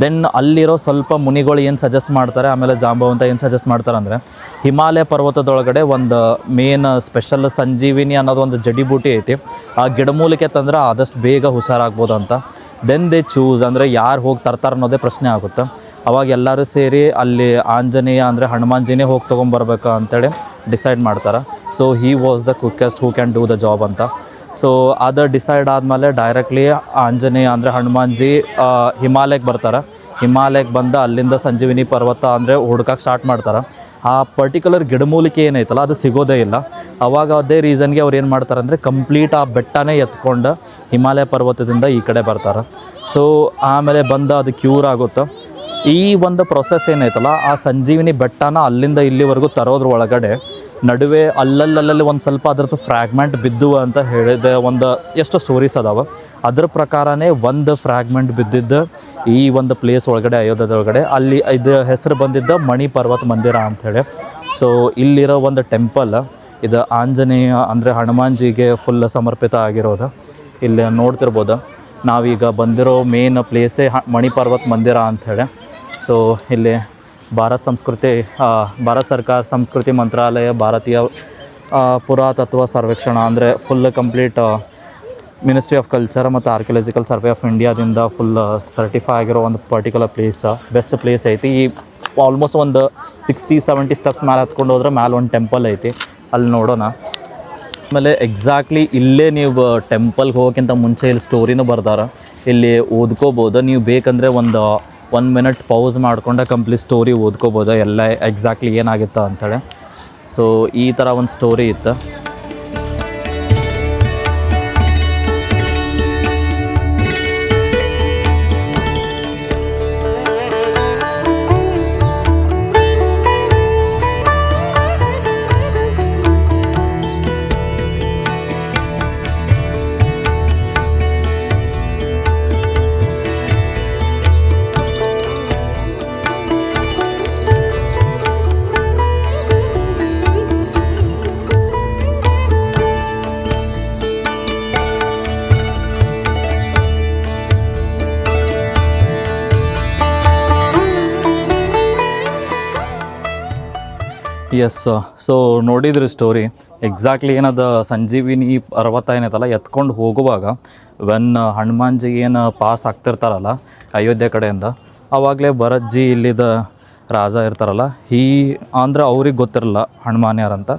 ದೆನ್ ಅಲ್ಲಿರೋ ಸ್ವಲ್ಪ ಮುನಿಗಳು ಏನು ಸಜೆಸ್ಟ್ ಮಾಡ್ತಾರೆ, ಆಮೇಲೆ ಜಾಂಬವಂತ ಏನು ಸಜೆಸ್ಟ್ ಮಾಡ್ತಾರೆ ಅಂದರೆ, ಹಿಮಾಲಯ ಪರ್ವತದೊಳಗಡೆ ಒಂದು ಮೇನ್ ಸ್ಪೆಷಲ್ ಸಂಜೀವಿನಿ ಅನ್ನೋದು ಒಂದು ಜಡಿಬೂಟಿ ಐತಿ, ಆ ಗಿಡಮೂಲಿಕೆ ತಂದ್ರೆ ಆದಷ್ಟು ಬೇಗ ಹುಷಾರಾಗ್ಬೋದು ಅಂತ. ದೆನ್ ದೇ ಚೂಸ್ ಅಂದರೆ ಯಾರು ಹೋಗಿ ತರ್ತಾರೆ ಅನ್ನೋದೇ ಪ್ರಶ್ನೆ ಆಗುತ್ತೆ. ಅವಾಗ ಎಲ್ಲರೂ ಸೇರಿ ಅಲ್ಲಿ ಆಂಜನೇಯ ಅಂದರೆ ಹನುಮಾನ್ಜಿನೇ ಹೋಗಿ ತೊಗೊಂಬರ್ಬೇಕು ಅಂತೇಳಿ ಡಿಸೈಡ್ ಮಾಡ್ತಾರೆ. So he was the quickest who can do the job ಅಂತ. ಸೊ ಅದು ಡಿಸೈಡ್ ಆದಮೇಲೆ ಡೈರೆಕ್ಟ್ಲಿ ಆಂಜನೇಯ ಅಂದರೆ ಹನುಮಾನ್ಜಿ ಹಿಮಾಲಯಕ್ಕೆ ಬರ್ತಾರೆ. ಹಿಮಾಲಯಕ್ಕೆ ಬಂದು ಅಲ್ಲಿಂದ ಸಂಜೀವಿನಿ ಪರ್ವತ ಅಂದರೆ ಹುಡ್ಕಕ್ಕೆ ಸ್ಟಾರ್ಟ್ ಮಾಡ್ತಾರೆ. ಆ ಪರ್ಟಿಕ್ಯುಲರ್ ಗಿಡಮೂಲಿಕೆ ಏನೈತಲ್ಲ ಅದು ಸಿಗೋದೇ ಇಲ್ಲ. ಅವಾಗ ಅದೇ ರೀಸನ್ಗೆ ಅವ್ರು ಏನು ಮಾಡ್ತಾರೆ ಅಂದರೆ ಕಂಪ್ಲೀಟ್ ಆ ಬೆಟ್ಟನೇ ಎತ್ಕೊಂಡು ಹಿಮಾಲಯ ಪರ್ವತದಿಂದ ಈ ಕಡೆ ಬರ್ತಾರೆ. ಸೊ ಆಮೇಲೆ ಬಂದು ಅದು ಕ್ಯೂರ್ ಆಗುತ್ತೆ. ಈ ಒಂದು ಪ್ರೊಸೆಸ್ ಏನೈತಲ್ಲ, ಆ ಸಂಜೀವಿನಿ ಬೆಟ್ಟನ ಅಲ್ಲಿಂದ ಇಲ್ಲಿವರೆಗೂ ತರೋದ್ರ ಒಳಗಡೆ ನಡುವೆ ಅಲ್ಲಲ್ಲಿ ಒಂದು ಸ್ವಲ್ಪ ಅದ್ರದ್ದು ಫ್ರ್ಯಾಗ್ಮೆಂಟ್ ಬಿದ್ದು ಅಂತ ಹೇಳಿದೆ. ಒಂದು ಎಷ್ಟು ಸ್ಟೋರೀಸ್ ಅದಾವೆ, ಅದ್ರ ಪ್ರಕಾರನೇ ಒಂದು ಫ್ರ್ಯಾಗ್ಮೆಂಟ್ ಬಿದ್ದಿದ್ದು ಈ ಒಂದು ಪ್ಲೇಸ್ ಒಳಗಡೆ, ಅಯೋಧ್ಯದೊಳಗಡೆ. ಅಲ್ಲಿ ಇದು ಹೆಸರು ಬಂದಿದ್ದ ಮಣಿ ಪರ್ವತ ಮಂದಿರ ಅಂಥೇಳಿ. ಸೊ ಇಲ್ಲಿರೋ ಒಂದು ಟೆಂಪಲ್ ಇದು ಆಂಜನೇಯ ಅಂದರೆ ಹನುಮಾನ್ಜಿಗೆ ಫುಲ್ ಸಮರ್ಪಿತ ಆಗಿರೋದು. ಇಲ್ಲಿ ನೋಡ್ತಿರ್ಬೋದು, ನಾವೀಗ ಬಂದಿರೋ ಮೇನ್ ಪ್ಲೇಸೇ ಮಣಿ ಪರ್ವತ ಮಂದಿರ ಅಂಥೇಳಿ. ಸೊ ಇಲ್ಲಿ ಭಾರತ ಸರ್ಕಾರ ಸಂಸ್ಕೃತಿ ಮಂತ್ರಾಲಯ, ಭಾರತೀಯ ಪುರಾತತ್ವ ಸರ್ವೇಕ್ಷಣಾ ಅಂದರೆ full complete ministry of culture ಮತ್ತು ಆರ್ಕಿಯಾಲಜಿಕಲ್ ಸರ್ವೆ ಆಫ್ ಇಂಡಿಯಾದಿಂದ ಫುಲ್ ಸರ್ಟಿಫೈ ಆಗಿರೋ ಒಂದು ಪರ್ಟಿಕ್ಯುಲರ್ ಪ್ಲೇಸ್, ಬೆಸ್ಟ್ ಪ್ಲೇಸ್ ಐತಿ. ಈ ಆಲ್ಮೋಸ್ಟ್ ಒಂದು 60-70 ಸ್ಟೆಪ್ಸ್ ಮೇಲೆ ಹತ್ಕೊಂಡು ಹೋದ್ರೆ ಮೇಲೆ ಒಂದು ಟೆಂಪಲ್ ಐತಿ, ಅಲ್ಲಿ ನೋಡೋಣ. ಆಮೇಲೆ ಎಕ್ಸಾಕ್ಟ್ಲಿ ಇಲ್ಲೇ ನೀವು ಟೆಂಪಲ್ಗೆ ಹೋಗೋಕ್ಕಿಂತ ಮುಂಚೆ ಇಲ್ಲಿ ಸ್ಟೋರಿನೂ ಬರ್ದಾರ, ಇಲ್ಲಿ ಓದ್ಕೋಬೋದು. ನೀವು ಬೇಕಂದರೆ ಒಂದು 1 ಮಿನಿಟ್ ಪೌಸ್ ಮಾಡ್ಕೊಂಡು ಕಂಪ್ಲೀಟ್ ಸ್ಟೋರಿ ಓದ್ಕೋಬೋದು, ಎಲ್ಲ ಎಕ್ಸಾಕ್ಟ್ಲಿ ಏನಾಗಿತ್ತು ಅಂಥೇಳಿ. ಸೊ ಈ ಥರ ಒಂದು ಸ್ಟೋರಿ ಇತ್ತು. ಎಸ್. ಸೊ ನೋಡಿದ್ರಿ ಸ್ಟೋರಿ ಎಕ್ಸಾಕ್ಟ್ಲಿ ಏನದ ಸಂಜೀವಿನಿ ಪರ್ವತ ಏನೈತಲ್ಲ ಎತ್ಕೊಂಡು ಹೋಗುವಾಗ ವೆನ್ ಹನುಮಾನ್ಜಿ ಏನು ಪಾಸ್ ಆಗ್ತಿರ್ತಾರಲ್ಲ ಅಯೋಧ್ಯೆ ಕಡೆಯಿಂದ, ಆವಾಗಲೇ ಭರತ್ಜಿ ಇಲ್ಲಿದ ರಾಜ ಇರ್ತಾರಲ್ಲ ಅಂದ್ರೆ ಅವ್ರಿಗೆ ಗೊತ್ತಿರಲ್ಲ ಹನುಮಾನ್ ಯಾರಂತ.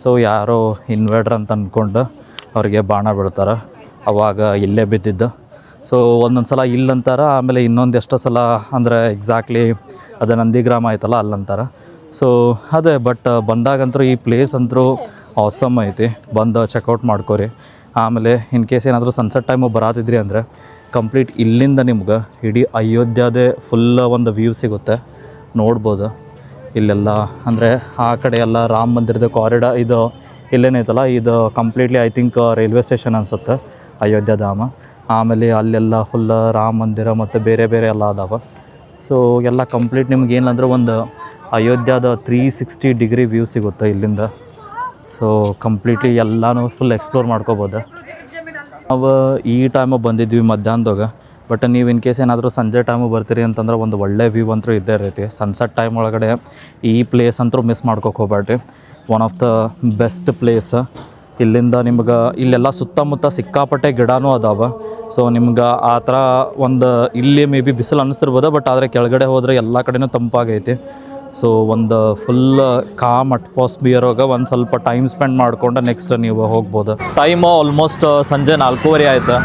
ಸೊ ಯಾರೋ ಇನ್ವೇಡ್ರ್ ಅಂತ ಅಂದ್ಕೊಂಡು ಅವ್ರಿಗೆ ಬಾಣ ಬೀಳ್ತಾರೆ. ಅವಾಗ ಇಲ್ಲೇ ಬಿದ್ದಿದ್ದು. ಸೊ ಒಂದೊಂದು ಸಲ ಇಲ್ಲಂತಾರೆ, ಆಮೇಲೆ ಇನ್ನೊಂದು ಎಷ್ಟೋ ಸಲ ಅಂದರೆ ಎಕ್ಸಾಕ್ಟ್ಲಿ ಅದು ನಂದಿಗ್ರಾಮ ಆಯ್ತಲ್ಲ ಅಲ್ಲಂತಾರೆ. ಸೊ ಅದೇ ಬಟ್ ಬಂದಾಗಂತೂ ಈ ಪ್ಲೇಸ್ ಅಂತೂ ಆಸಮ್ ಐತಿ, ಬಂದು ಚೆಕ್ಔಟ್ ಮಾಡ್ಕೊರಿ. ಆಮೇಲೆ ಇನ್ ಕೇಸ್ ಏನಾದರೂ ಸನ್ಸೆಟ್ ಟೈಮು ಬರಾತಿದ್ರಿ ಅಂದರೆ ಕಂಪ್ಲೀಟ್ ಇಲ್ಲಿಂದ ನಿಮ್ಗೆ ಇಡೀ ಅಯೋಧ್ಯದೇ ಫುಲ್ ಒಂದು ವ್ಯೂ ಸಿಗುತ್ತೆ, ನೋಡ್ಬೋದು. ಇಲ್ಲೆಲ್ಲ ಅಂದರೆ ಆ ಕಡೆ ಎಲ್ಲ ರಾಮ ಮಂದಿರದ ಕಾರಿಡಾರ್ ಇದು ಇಲ್ಲೇನೈತಲ್ಲ, ಇದು completely I think railway station ಅನಿಸುತ್ತೆ ಅಯೋಧ್ಯ ಧಾಮ. ಆಮೇಲೆ ಅಲ್ಲೆಲ್ಲ ಫುಲ್ ರಾಮ ಮಂದಿರ ಮತ್ತು ಬೇರೆ ಬೇರೆ ಎಲ್ಲ ಅದಾವೆ. ಸೊ ಎಲ್ಲ ಕಂಪ್ಲೀಟ್ ನಿಮ್ಗೆ ಏನಂದ್ರೆ ಒಂದು ಅಯೋಧ್ಯದ 360 ಡಿಗ್ರಿ ವ್ಯೂ ಸಿಗುತ್ತೆ ಇಲ್ಲಿಂದ. ಸೊ ಕಂಪ್ಲೀಟ್ಲಿ ಎಲ್ಲನೂ ಫುಲ್ ಎಕ್ಸ್ಪ್ಲೋರ್ ಮಾಡ್ಕೋಬೋದು. ನಾವು ಈ ಟೈಮು ಬಂದಿದ್ವಿ ಮಧ್ಯಾಹ್ನದಾಗ, ಬಟ್ ನೀವು ಇನ್ ಕೇಸ್ ಏನಾದರೂ ಸಂಜೆ ಟೈಮು ಬರ್ತೀರಿ ಅಂತಂದ್ರೆ ಒಂದು ಒಳ್ಳೆ ವ್ಯೂ ಅಂತೂ ಇದ್ದೇ ಇರ್ತೈತಿ. ಸನ್ಸೆಟ್ ಟೈಮ್ ಒಳಗಡೆ ಈ ಪ್ಲೇಸ್ ಅಂತೂ ಮಿಸ್ ಮಾಡ್ಕೋಕೆ ಹೋಗ್ಬೇಡ್ರಿ. One of the best place. ಇಲ್ಲಿಂದ ನಿಮ್ಗೆ ಇಲ್ಲೆಲ್ಲ ಸುತ್ತಮುತ್ತ ಸಿಕ್ಕಾಪಟ್ಟೆ ಗಿಡನೂ ಅದಾವೆ. ಸೊ ನಿಮ್ಗೆ ಆ ಥರ ಒಂದು ಇಲ್ಲಿ ಮೇ ಬಿ ಬಿಸಿಲು ಅನ್ನಿಸ್ತಿರ್ಬೋದು, ಬಟ್ ಆದರೆ ಕೆಳಗಡೆ ಹೋದರೆ ಎಲ್ಲ ಕಡೆನೂ ತಂಪಾಗೈತಿ. ಸೊ ಒಂದು ಫುಲ್ ಕಾಮ್ ಅಟ್ಮಾಸ್ಫಿಯರಾಗ ಒಂದು ಸ್ವಲ್ಪ ಟೈಮ್ ಸ್ಪೆಂಡ್ ಮಾಡ್ಕೊಂಡು ನೆಕ್ಸ್ಟ್ ನೀವು ಹೋಗ್ಬೋದು. ಟೈಮು ಆಲ್ಮೋಸ್ಟ್ ಸಂಜೆ 4:30 ಆಯ್ತು.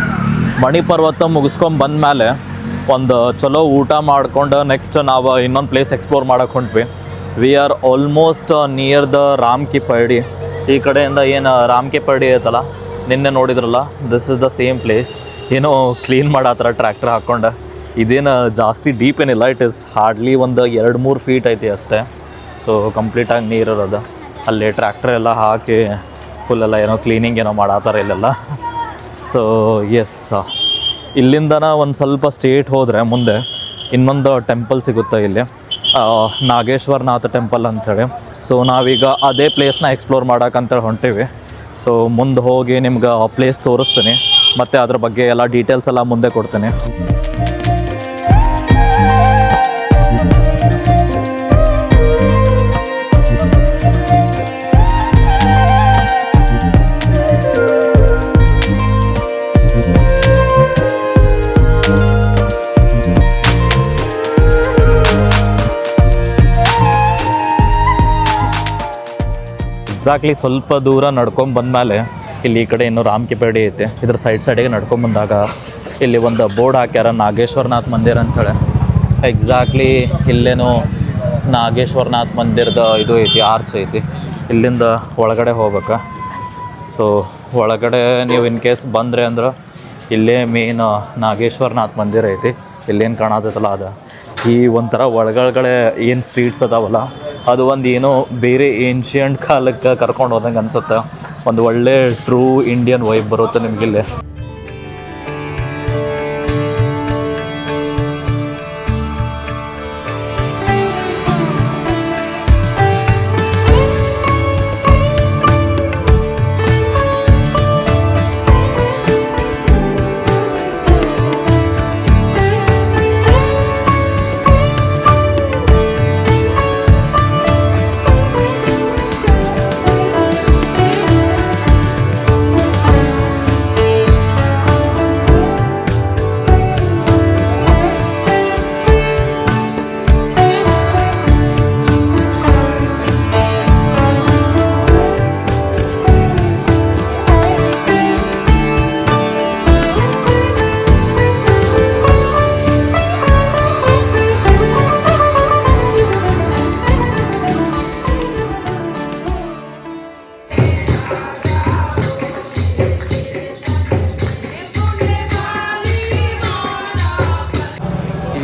ಮಣಿಪರ್ವತ ಮುಗಿಸ್ಕೊಂಡು ಬಂದಮೇಲೆ ಒಂದು ಚಲೋ ಊಟ ಮಾಡ್ಕೊಂಡು ನೆಕ್ಸ್ಟ್ ನಾವು ಇನ್ನೊಂದು ಪ್ಲೇಸ್ ಎಕ್ಸ್ಪ್ಲೋರ್ ಮಾಡೋಕೆ ಹೊಂಟ್ವಿ. We are almost near the Ram ki Paidi. ಈ ಕಡೆಯಿಂದ ಏನು ರಾಮ್ ಕಿ ಪೈಡಿ ಐತಲ್ಲ, ನಿನ್ನೆ ನೋಡಿದ್ರಲ್ಲ, this is the same place. ಏನೋ ಕ್ಲೀನ್ ಮಾಡತ್ತರ ಟ್ರ್ಯಾಕ್ಟರ್ ಹಾಕ್ಕೊಂಡು. ಇದೇನು ಜಾಸ್ತಿ ಡೀಪ್ ಏನಿಲ್ಲ, ಇಟ್ ಇಸ್ ಹಾರ್ಡ್ಲಿ ಒಂದು 2-3 ಫೀಟ್ ಐತಿ ಅಷ್ಟೇ. ಸೊ ಕಂಪ್ಲೀಟಾಗಿ ನೀರು ಇರೋದು. ಅಲ್ಲಿ ಟ್ರ್ಯಾಕ್ಟರ್ ಎಲ್ಲ ಹಾಕಿ ಫುಲ್ಲೆಲ್ಲ ಏನೋ ಕ್ಲೀನಿಂಗ್ ಏನೋ ಮಾಡತ್ತಾರೆ ಇಲ್ಲೆಲ್ಲ. ಸೊ ಎಸ್, ಇಲ್ಲಿಂದನ ಒಂದು ಸ್ವಲ್ಪ ಸ್ಟ್ರೇಟ್ ಹೋದರೆ ಮುಂದೆ ಇನ್ನೊಂದು ಟೆಂಪಲ್ ಸಿಗುತ್ತೆ ಇಲ್ಲಿ, ನಾಗೇಶ್ವರನಾಥ ಟೆಂಪಲ್ ಅಂಥೇಳಿ. ಸೊ ನಾವೀಗ ಅದೇ ಪ್ಲೇಸ್ನ ಎಕ್ಸ್ಪ್ಲೋರ್ ಮಾಡೋಕ್ಕಂತೇಳಿ ಹೊಂಟೀವಿ. ಸೊ ಮುಂದೆ ಹೋಗಿ ನಿಮ್ಗೆ ಆ ಪ್ಲೇಸ್ ತೋರಿಸ್ತೀನಿ, ಮತ್ತು ಅದ್ರ ಬಗ್ಗೆ ಎಲ್ಲ ಡೀಟೇಲ್ಸ್ ಎಲ್ಲ ಮುಂದೆ ಕೊಡ್ತೀನಿ. ಎಕ್ಸಾಕ್ಟ್ಲಿ ಸ್ವಲ್ಪ ದೂರ ನಡ್ಕೊಂಡು ಬಂದಮೇಲೆ ಇಲ್ಲಿ ಈ ಕಡೆ ಇನ್ನೂ ರಾಮ್ ಕಿ ಪೈಡಿ ಐತೆ. ಇದ್ರ ಸೈಡಿಗೆ ನಡ್ಕೊಂಬಂದಾಗ ಇಲ್ಲಿ ಒಂದು ಬೋರ್ಡ್ ಹಾಕ್ಯಾರ, ನಾಗೇಶ್ವರನಾಥ್ ಮಂದಿರ ಅಂಥೇಳಿ. ಎಕ್ಸಾಕ್ಟ್ಲಿ ಇಲ್ಲೇನು ನಾಗೇಶ್ವರನಾಥ್ ಮಂದಿರದ ಇದು ಐತಿ, ಆರ್ಚ್ ಐತಿ. ಇಲ್ಲಿಂದ ಒಳಗಡೆ ಹೋಗ್ಬೇಕು. ಸೊ ಒಳಗಡೆ ನೀವು ಇನ್ ಕೇಸ್ ಬಂದರೆ ಅಂದ್ರೆ ಇಲ್ಲೇ ಮೇನ್ ನಾಗೇಶ್ವರನಾಥ್ ಮಂದಿರ ಐತಿ. ಇಲ್ಲೇನು ಕಾಣತೈತಲ್ಲ ಅದು ಈ ಒಂಥರ ಒಳಗಡೆ ಏನು ಸ್ಟ್ರೀಟ್ಸ್ ಅದಾವಲ್ಲ, ಅದು ಒಂದು ಏನೋ ಬೇರೆ ಏನ್ಷಿಯಂಟ್ ಕಾಲಕ್ಕೆ ಕರ್ಕೊಂಡು ಹೋದಂಗೆ ಅನಿಸುತ್ತೆ. ಒಂದು ಒಳ್ಳೆ ಟ್ರೂ ಇಂಡಿಯನ್ ವೈಬ್ ಬರುತ್ತೆ ನಿಮಗಿಲ್ಲಿ.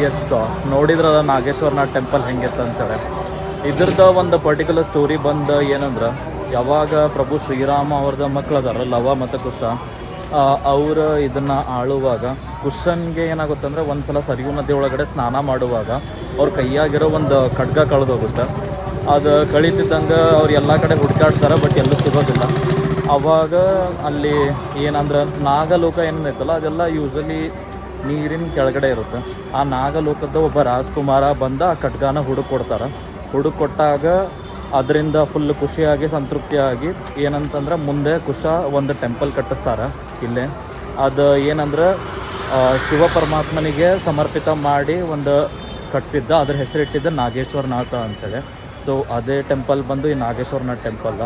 ಎಸ್, ನೋಡಿದ್ರಲ್ಲ ನಾಗೇಶ್ವರನಾಥ್ ಟೆಂಪಲ್ ಹೆಂಗಿತ್ತು ಅಂತೇಳಿ. ಇದ್ರದ್ದು ಒಂದು ಪರ್ಟಿಕ್ಯುಲರ್ ಸ್ಟೋರಿ ಬಂದು ಏನಂದ್ರೆ, ಯಾವಾಗ ಪ್ರಭು ಶ್ರೀರಾಮ ಅವ್ರದ್ದು ಮಕ್ಳು ಅದಾರ ಲವ ಮತ್ತು ಕುಶ, ಅವರು ಇದನ್ನು ಆಳುವಾಗ ಕುಶನ್ಗೆ ಏನಾಗುತ್ತಂದ್ರೆ ಒಂದು ಸಲ ಸರಿಯೂ ನದಿ ಒಳಗಡೆ ಸ್ನಾನ ಮಾಡುವಾಗ ಅವ್ರ ಕೈಯಾಗಿರೋ ಒಂದು ಖಡ್ಗ ಕಳೆದೋಗುತ್ತೆ. ಅದು ಕಳೀತಿದ್ದಂಗೆ ಅವ್ರು ಎಲ್ಲ ಕಡೆ ಹುಡುಕಾಡ್ತಾರೆ, ಬಟ್ ಎಲ್ಲೂ ಸಿಗೋದಿಲ್ಲ. ಆವಾಗ ಅಲ್ಲಿ ಏನಂದ್ರೆ ನಾಗಲೋಕ ಏನೈತಲ್ಲ, ಅದೆಲ್ಲ ಯೂಶ್ವಲಿ ನೀರಿನ ಕೆಳಗಡೆ ಇರುತ್ತೆ. ಆ ನಾಗಲೋಕದ ಒಬ್ಬ ರಾಜ್ಕುಮಾರ ಬಂದು ಆ ಖಡ್ಗಾನ ಹುಡುಕೊಡ್ತಾರೆ. ಹುಡುಕೊಟ್ಟಾಗ ಅದರಿಂದ ಫುಲ್ ಖುಷಿಯಾಗಿ ಸಂತೃಪ್ತಿಯಾಗಿ ಏನಂತಂದ್ರೆ ಮುಂದೆ ಒಂದು ಟೆಂಪಲ್ ಕಟ್ಟಿಸ್ತಾರೆ ಇಲ್ಲೇ. ಅದು ಏನಂದ್ರೆ ಶಿವ ಪರಮಾತ್ಮನಿಗೆ ಸಮರ್ಪಿತ ಮಾಡಿ ಒಂದು ಕಟ್ಟಿಸಿದ್ದ, ಅದ್ರ ಹೆಸರಿಟ್ಟಿದ್ದ ನಾಗೇಶ್ವರನಾಥ ಅಂತೇಳಿ. ಸೊ ಅದೇ ಟೆಂಪಲ್ ಬಂದು ಈ ನಾಗೇಶ್ವರನಾಥ ಟೆಂಪಲ್ಲ.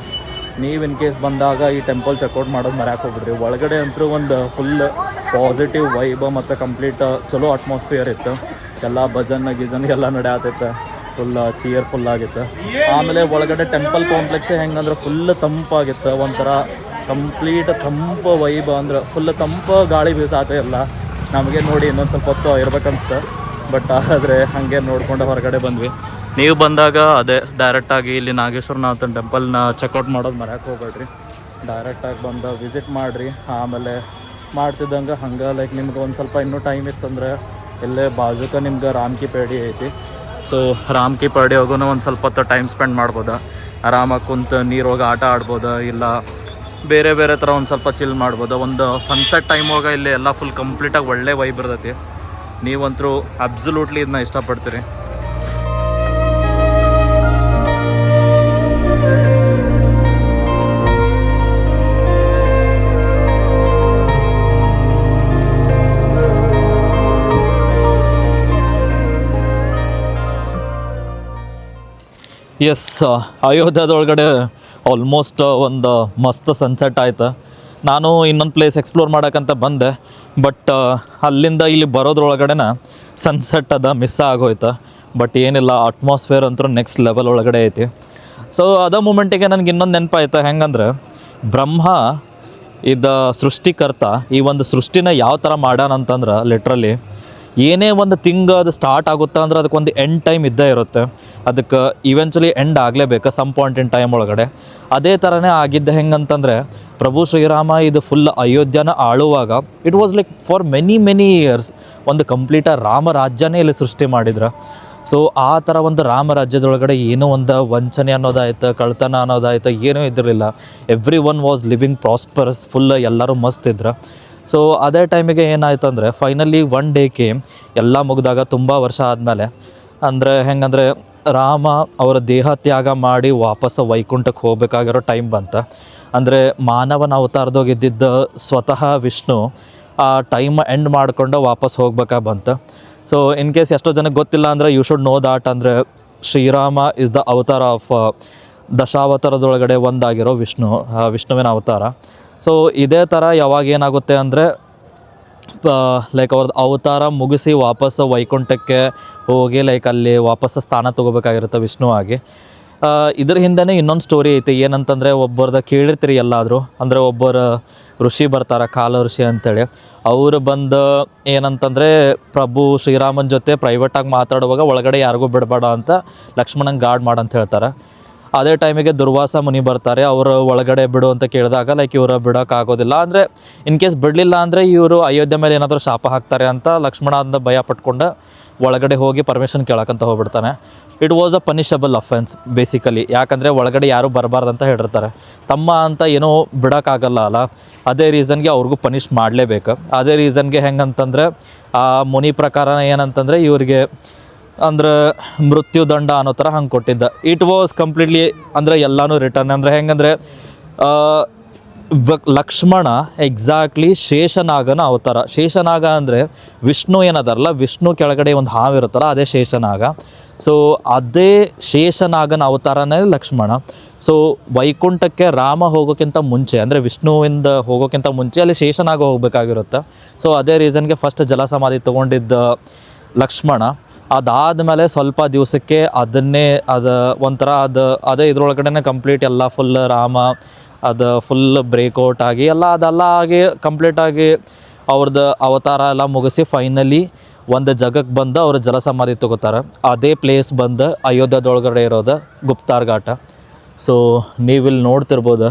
ನೀವು ಇನ್ ಕೇಸ್ ಬಂದಾಗ ಈ ಟೆಂಪಲ್ ಚೆಕ್ಔಟ್ ಮಾಡೋದು ಮರ್ಯಾಕೆ ಹೋಗ್ಬಿಡ್ರಿ. ಒಳಗಡೆ ಅಂತೂ ಒಂದು ಫುಲ್ ಪಾಸಿಟಿವ್ ವೈಬ್ ಮತ್ತು ಕಂಪ್ಲೀಟ್ ಚಲೋ ಅಟ್ಮಾಸ್ಫಿಯರ್ ಇತ್ತು. ಎಲ್ಲ ಭಜನ್ ಎಲ್ಲ ನಡೆಯತ್ತೈತೆ, ಫುಲ್ ಚೀರ್ಫುಲ್ ಆಗಿತ್ತು. ಆಮೇಲೆ ಒಳಗಡೆ ಟೆಂಪಲ್ ಕಾಂಪ್ಲೆಕ್ಸೇ ಹೆಂಗಂದ್ರೆ ಫುಲ್ ತಂಪಾಗಿತ್ತು, ಒಂಥರ ಕಂಪ್ಲೀಟ್ ತಂಪು ವೈಬ್, ಅಂದ್ರೆ ಫುಲ್ ತಂಪು ಗಾಳಿ ಬೀಸಾತ ಎಲ್ಲ. ನಮಗೆ ನೋಡಿ ಇನ್ನೊಂದು ಸ್ವಲ್ಪ ಹೊತ್ತು ಇರ್ಬೇಕನ್ಸ್ತು, ಬಟ್ ಆದರೆ ಹಾಗೆ ನೋಡ್ಕೊಂಡು ಹೊರಗಡೆ ಬಂದ್ವಿ. ನೀವು ಬಂದಾಗ ಅದೇ ಡೈರೆಕ್ಟಾಗಿ ಇಲ್ಲಿ ನಾಗೇಶ್ವರನಾಥನ ಟೆಂಪಲ್ನ ಚೆಕ್ಔಟ್ ಮಾಡೋದು ಮರ್ಯಾಕೆ ಹೋಗ್ಬೇಡ್ರಿ. ಡೈರೆಕ್ಟಾಗಿ ಬಂದು ವಿಸಿಟ್ ಮಾಡಿರಿ. ಆಮೇಲೆ ಮಾಡ್ತಿದ್ದಂಗೆ ಹಂಗೆ ಲೈಕ್ ನಿಮ್ಗೆ ಒಂದು ಸ್ವಲ್ಪ ಇನ್ನೂ ಟೈಮ್ ಇತ್ತಂದ್ರೆ ಇಲ್ಲೇ ಬಾಜುಕ ನಿಮ್ಗೆ ರಾಮ್ ಕಿ ಪೇಡಿ ಐತಿ. ಸೊ ರಾಮ್ ಕಿ ಪೇಡಿ ಹೋಗೋಣ ಒಂದು ಸ್ವಲ್ಪ ಹೊತ್ತು ಟೈಮ್ ಸ್ಪೆಂಡ್ ಮಾಡ್ಬೋದು. ಆರಾಮಾಗಿ ಕುಂತು ನೀರೊಳಗೆ ಆಟ ಆಡ್ಬೋದು, ಇಲ್ಲ ಬೇರೆ ಬೇರೆ ಥರ ಒಂದು ಸ್ವಲ್ಪ ಚಿಲ್ ಮಾಡ್ಬೋದು. ಒಂದು ಸನ್ಸೆಟ್ ಟೈಮ್ ಹೋಗ ಇಲ್ಲಿ ಎಲ್ಲ ಫುಲ್ ಕಂಪ್ಲೀಟಾಗಿ ಒಳ್ಳೆ ವೈಬ್ ಇರ್ತೈತಿ. ನೀವಂತರೂ ಅಬ್ಸಲ್ಯೂಟ್ಲಿ ಇದನ್ನ ಇಷ್ಟಪಡ್ತೀರಿ. ಎಸ್, ಅಯೋಧ್ಯದೊಳಗಡೆ ಆಲ್ಮೋಸ್ಟ್ ಒಂದು ಮಸ್ತ್ ಸನ್ಸೆಟ್ ಆಯ್ತು. ನಾನು ಇನ್ನೊಂದು ಪ್ಲೇಸ್ ಎಕ್ಸ್ಪ್ಲೋರ್ ಮಾಡೋಕ್ಕಂತ ಬಂದೆ, ಬಟ್ ಅಲ್ಲಿಂದ ಇಲ್ಲಿ ಬರೋದ್ರೊಳಗಡೆನ ಸನ್ಸೆಟ್ ಅದ ಮಿಸ್ ಆಗೋಯ್ತು. ಬಟ್ ಏನಿಲ್ಲ, ಅಟ್ಮಾಸ್ಫಿಯರ್ ಅಂತೂ ನೆಕ್ಸ್ಟ್ ಲೆವೆಲ್ ಒಳಗಡೆ ಐತಿ. ಸೊ ಅದೇ ಮೂಮೆಂಟಿಗೆ ನನಗೆ ಇನ್ನೊಂದು ನೆನಪಾಯ್ತು. ಹೆಂಗಂದ್ರೆ ಬ್ರಹ್ಮ ಇದು ಸೃಷ್ಟಿಕರ್ತ ಈ ಒಂದು ಸೃಷ್ಟಿನ ಯಾವ ಥರ ಮಾಡ್ಯಾನಂತಂದ್ರೆ ಲಿಟ್ರಲಿ ಏನೇ ಒಂದು ತಿಂಗ್ ಅದು ಸ್ಟಾರ್ಟ್ ಆಗುತ್ತೆ ಅಂದ್ರೆ ಅದಕ್ಕೊಂದು ಎಂಡ್ ಟೈಮ್ ಇದ್ದೇ ಇರುತ್ತೆ. ಅದಕ್ಕೆ ಇವೆಂಚುಲಿ ಎಂಡ್ ಆಗಲೇಬೇಕು ಸಮ್ ಪಾಯಿಂಟ್ ಇನ್ ಟೈಮ್ ಒಳಗಡೆ. ಅದೇ ಥರನೇ ಆಗಿದ್ದ ಹೆಂಗಂತಂದರೆ ಪ್ರಭು ಶ್ರೀರಾಮ ಇದು ಫುಲ್ ಅಯೋಧ್ಯನ ಆಳುವಾಗ it was like for many years ಒಂದು ಕಂಪ್ಲೀಟ ರಾಮರಾಜ್ಯನೇ ಇಲ್ಲಿ ಸೃಷ್ಟಿ ಮಾಡಿದ್ರು. ಸೊ ಆ ಥರ ಒಂದು ರಾಮರಾಜ್ಯದೊಳಗಡೆ ಏನೋ ಒಂದು ವಂಚನೆ ಅನ್ನೋದಾಯ್ತು, ಕಳ್ತನ ಅನ್ನೋದಾಯ್ತು, ಏನೂ ಇದ್ದಿರಲಿಲ್ಲ. Everyone was living prosperous, full ಎಲ್ಲರೂ ಮಸ್ತ್ ಇದ್ರು. ಸೊ ಅದೇ ಟೈಮಿಗೆ ಏನಾಯ್ತು ಅಂದರೆ ಫೈನಲಿ ಒನ್ ಡೇ ಕೇಮ್, ಎಲ್ಲ ಮುಗಿದಾಗ ತುಂಬ ವರ್ಷ ಆದಮೇಲೆ. ಅಂದರೆ ಹೆಂಗಂದರೆ ರಾಮ ಅವರ ದೇಹ ತ್ಯಾಗ ಮಾಡಿ ವಾಪಸ್ ವೈಕುಂಠಕ್ಕೆ ಹೋಗಬೇಕಾಗಿರೋ ಟೈಮ್ ಬಂತು. ಅಂದರೆ ಮಾನವನ ಅವತಾರದೋಗಿದ್ದಿದ್ದ ಸ್ವತಃ ವಿಷ್ಣು ಆ ಟೈಮ್ ಎಂಡ್ ಮಾಡಿಕೊಂಡು ವಾಪಸ್ ಹೋಗ್ಬೇಕಾ ಬಂತು. ಸೊ ಇನ್ ಕೇಸ್ ಎಷ್ಟೋ ಜನಕ್ಕೆ ಗೊತ್ತಿಲ್ಲ ಅಂದರೆ ಯು ಶುಡ್ ನೋ ದಾಟ್. ಅಂದರೆ ಶ್ರೀರಾಮ ಇಸ್ ದ ಅವತಾರ ಆಫ್ ದಶಾವತಾರದೊಳಗಡೆ ಒಂದಾಗಿರೋ ವಿಷ್ಣುವಿನ ಅವತಾರ. ಸೊ ಇದೇ ಥರ ಯಾವಾಗ ಏನಾಗುತ್ತೆ ಅಂದರೆ ಲೈಕ್ ಅವ್ರದ್ದು ಅವತಾರ ಮುಗಿಸಿ ವಾಪಸ್ ವೈಕುಂಠಕ್ಕೆ ಹೋಗಿ ಲೈಕ್ ಅಲ್ಲಿ ವಾಪಸ್ ಸ್ಥಾನ ತೊಗೋಬೇಕಾಗಿರುತ್ತೆ ವಿಷ್ಣು ಆಗಿ. ಇದ್ರ ಹಿಂದೆ ಇನ್ನೊಂದು ಸ್ಟೋರಿ ಐತಿ. ಏನಂತಂದರೆ ಒಬ್ಬರದ ಕೇಳಿರ್ತೀರಿ ಎಲ್ಲಾದರೂ, ಅಂದರೆ ಒಬ್ಬರು ಋಷಿ ಬರ್ತಾರೆ, ಕಾಲ ಋಷಿ ಅಂತೇಳಿ. ಅವರು ಬಂದು ಏನಂತಂದರೆ ಪ್ರಭು ಶ್ರೀರಾಮನ ಜೊತೆ ಪ್ರೈವೇಟಾಗಿ ಮಾತಾಡುವಾಗ ಒಳಗಡೆ ಯಾರಿಗೂ ಬಿಡಬೇಡ ಅಂತ ಲಕ್ಷ್ಮಣಂಗೆ ಗಾರ್ಡ್ ಮಾಡಂತ ಹೇಳ್ತಾರೆ. ಅದೇ ಟೈಮಿಗೆ ದುರ್ವಾಸ ಮುನಿ ಬರ್ತಾರೆ. ಅವರು ಒಳಗಡೆ ಬಿಡು ಅಂತ ಕೇಳಿದಾಗ ಲೈಕ್ ಇವರು ಬಿಡೋಕ್ಕಾಗೋದಿಲ್ಲ, ಅಂದರೆ ಇನ್ ಕೇಸ್ ಬಿಡಲಿಲ್ಲ ಅಂದರೆ ಇವರು ಅಯೋಧ್ಯೆ ಮೇಲೆ ಏನಾದರೂ ಶಾಪ ಹಾಕ್ತಾರೆ ಅಂತ ಲಕ್ಷ್ಮಣ ಅದನ್ನ ಭಯ ಪಟ್ಕೊಂಡು ಒಳಗಡೆ ಹೋಗಿ ಪರ್ಮಿಷನ್ ಕೇಳೋಕ್ಕಂತ ಹೋಗ್ಬಿಡ್ತಾನೆ. It was a punishable offence basically, ಯಾಕಂದರೆ ಒಳಗಡೆ ಯಾರೂ ಬರಬಾರ್ದಂತ ಹೇಳಿರ್ತಾರೆ. ತಮ್ಮ ಅಂತ ಏನೋ ಬಿಡೋಕ್ಕಾಗಲ್ಲ ಅಲ್ಲ, ಅದೇ ರೀಸನ್ಗೆ ಅವ್ರಿಗೂ ಪನಿಷ್ ಮಾಡಲೇಬೇಕು. ಅದೇ ರೀಸನ್ಗೆ ಹೆಂಗಂತಂದರೆ ಆ ಮುನಿ ಪ್ರಕಾರ ಏನಂತಂದರೆ ಇವ್ರಿಗೆ ಅಂದ್ರೆ ಮೃತ್ಯುದಂಡ ಅನ್ನೋ ಥರ ಹಂಗೆ ಕೊಟ್ಟಿದ್ದ. ಇಟ್ ವಾಸ್ ಕಂಪ್ಲೀಟ್ಲಿ ಅಂದರೆ ಎಲ್ಲನೂ ರಿಟರ್ನ್. ಅಂದರೆ ಹೆಂಗಂದರೆ ಲಕ್ಷ್ಮಣ ಎಕ್ಸಾಕ್ಟ್ಲಿ ಶೇಷನಾಗನ ಅವತಾರ. ಶೇಷನಾಗ ಅಂದರೆ ವಿಷ್ಣು ಏನದಾರಲ್ಲ, ವಿಷ್ಣು ಕೆಳಗಡೆ ಒಂದು ಹಾವು ಇರುತ್ತಲ್ಲ, ಅದೇ ಶೇಷನಾಗ. ಸೊ ಅದೇ ಶೇಷನಾಗನ ಅವತಾರನೇ ಲಕ್ಷ್ಮಣ. ಸೊ ವೈಕುಂಠಕ್ಕೆ ರಾಮ ಹೋಗೋಕ್ಕಿಂತ ಮುಂಚೆ, ಅಂದರೆ ವಿಷ್ಣುವಿಂದ ಹೋಗೋಕ್ಕಿಂತ ಮುಂಚೆ ಅಲ್ಲಿ ಶೇಷನಾಗ ಹೋಗಬೇಕಾಗಿರುತ್ತೆ. ಸೊ ಅದೇ ರೀಸನ್ಗೆ ಫಸ್ಟ್ ಜಲಸಮಾಧಿ ತೊಗೊಂಡಿದ್ದ ಲಕ್ಷ್ಮಣ. ಅದಾದಮೇಲೆ ಸ್ವಲ್ಪ ದಿವಸಕ್ಕೆ ಅದು ಒಂಥರ ಅದೇ ಇದ್ರೊಳಗಡೆ ಕಂಪ್ಲೀಟ್ ಎಲ್ಲ ಫುಲ್ ರಾಮ ಅದು ಫುಲ್ ಬ್ರೇಕ್ಔಟ್ ಆಗಿ ಅದೆಲ್ಲ ಆಗಿ ಕಂಪ್ಲೀಟಾಗಿ ಅವ್ರದ್ದು ಅವತಾರ ಎಲ್ಲ ಮುಗಿಸಿ ಫೈನಲಿ ಒಂದು ಜಾಗಕ್ಕೆ ಬಂದು ಅವರು ಜಲಸಮಾಧಿ ತಗೋತಾರೆ. ಅದೇ ಪ್ಲೇಸ್ ಬಂದು ಅಯೋಧ್ಯದೊಳಗಡೆ ಇರೋದು ಗುಪ್ತಾರ್ ಘಾಟ. ಸೊ ನೀವಿಲ್ಲಿ ನೋಡ್ತಿರ್ಬೋದು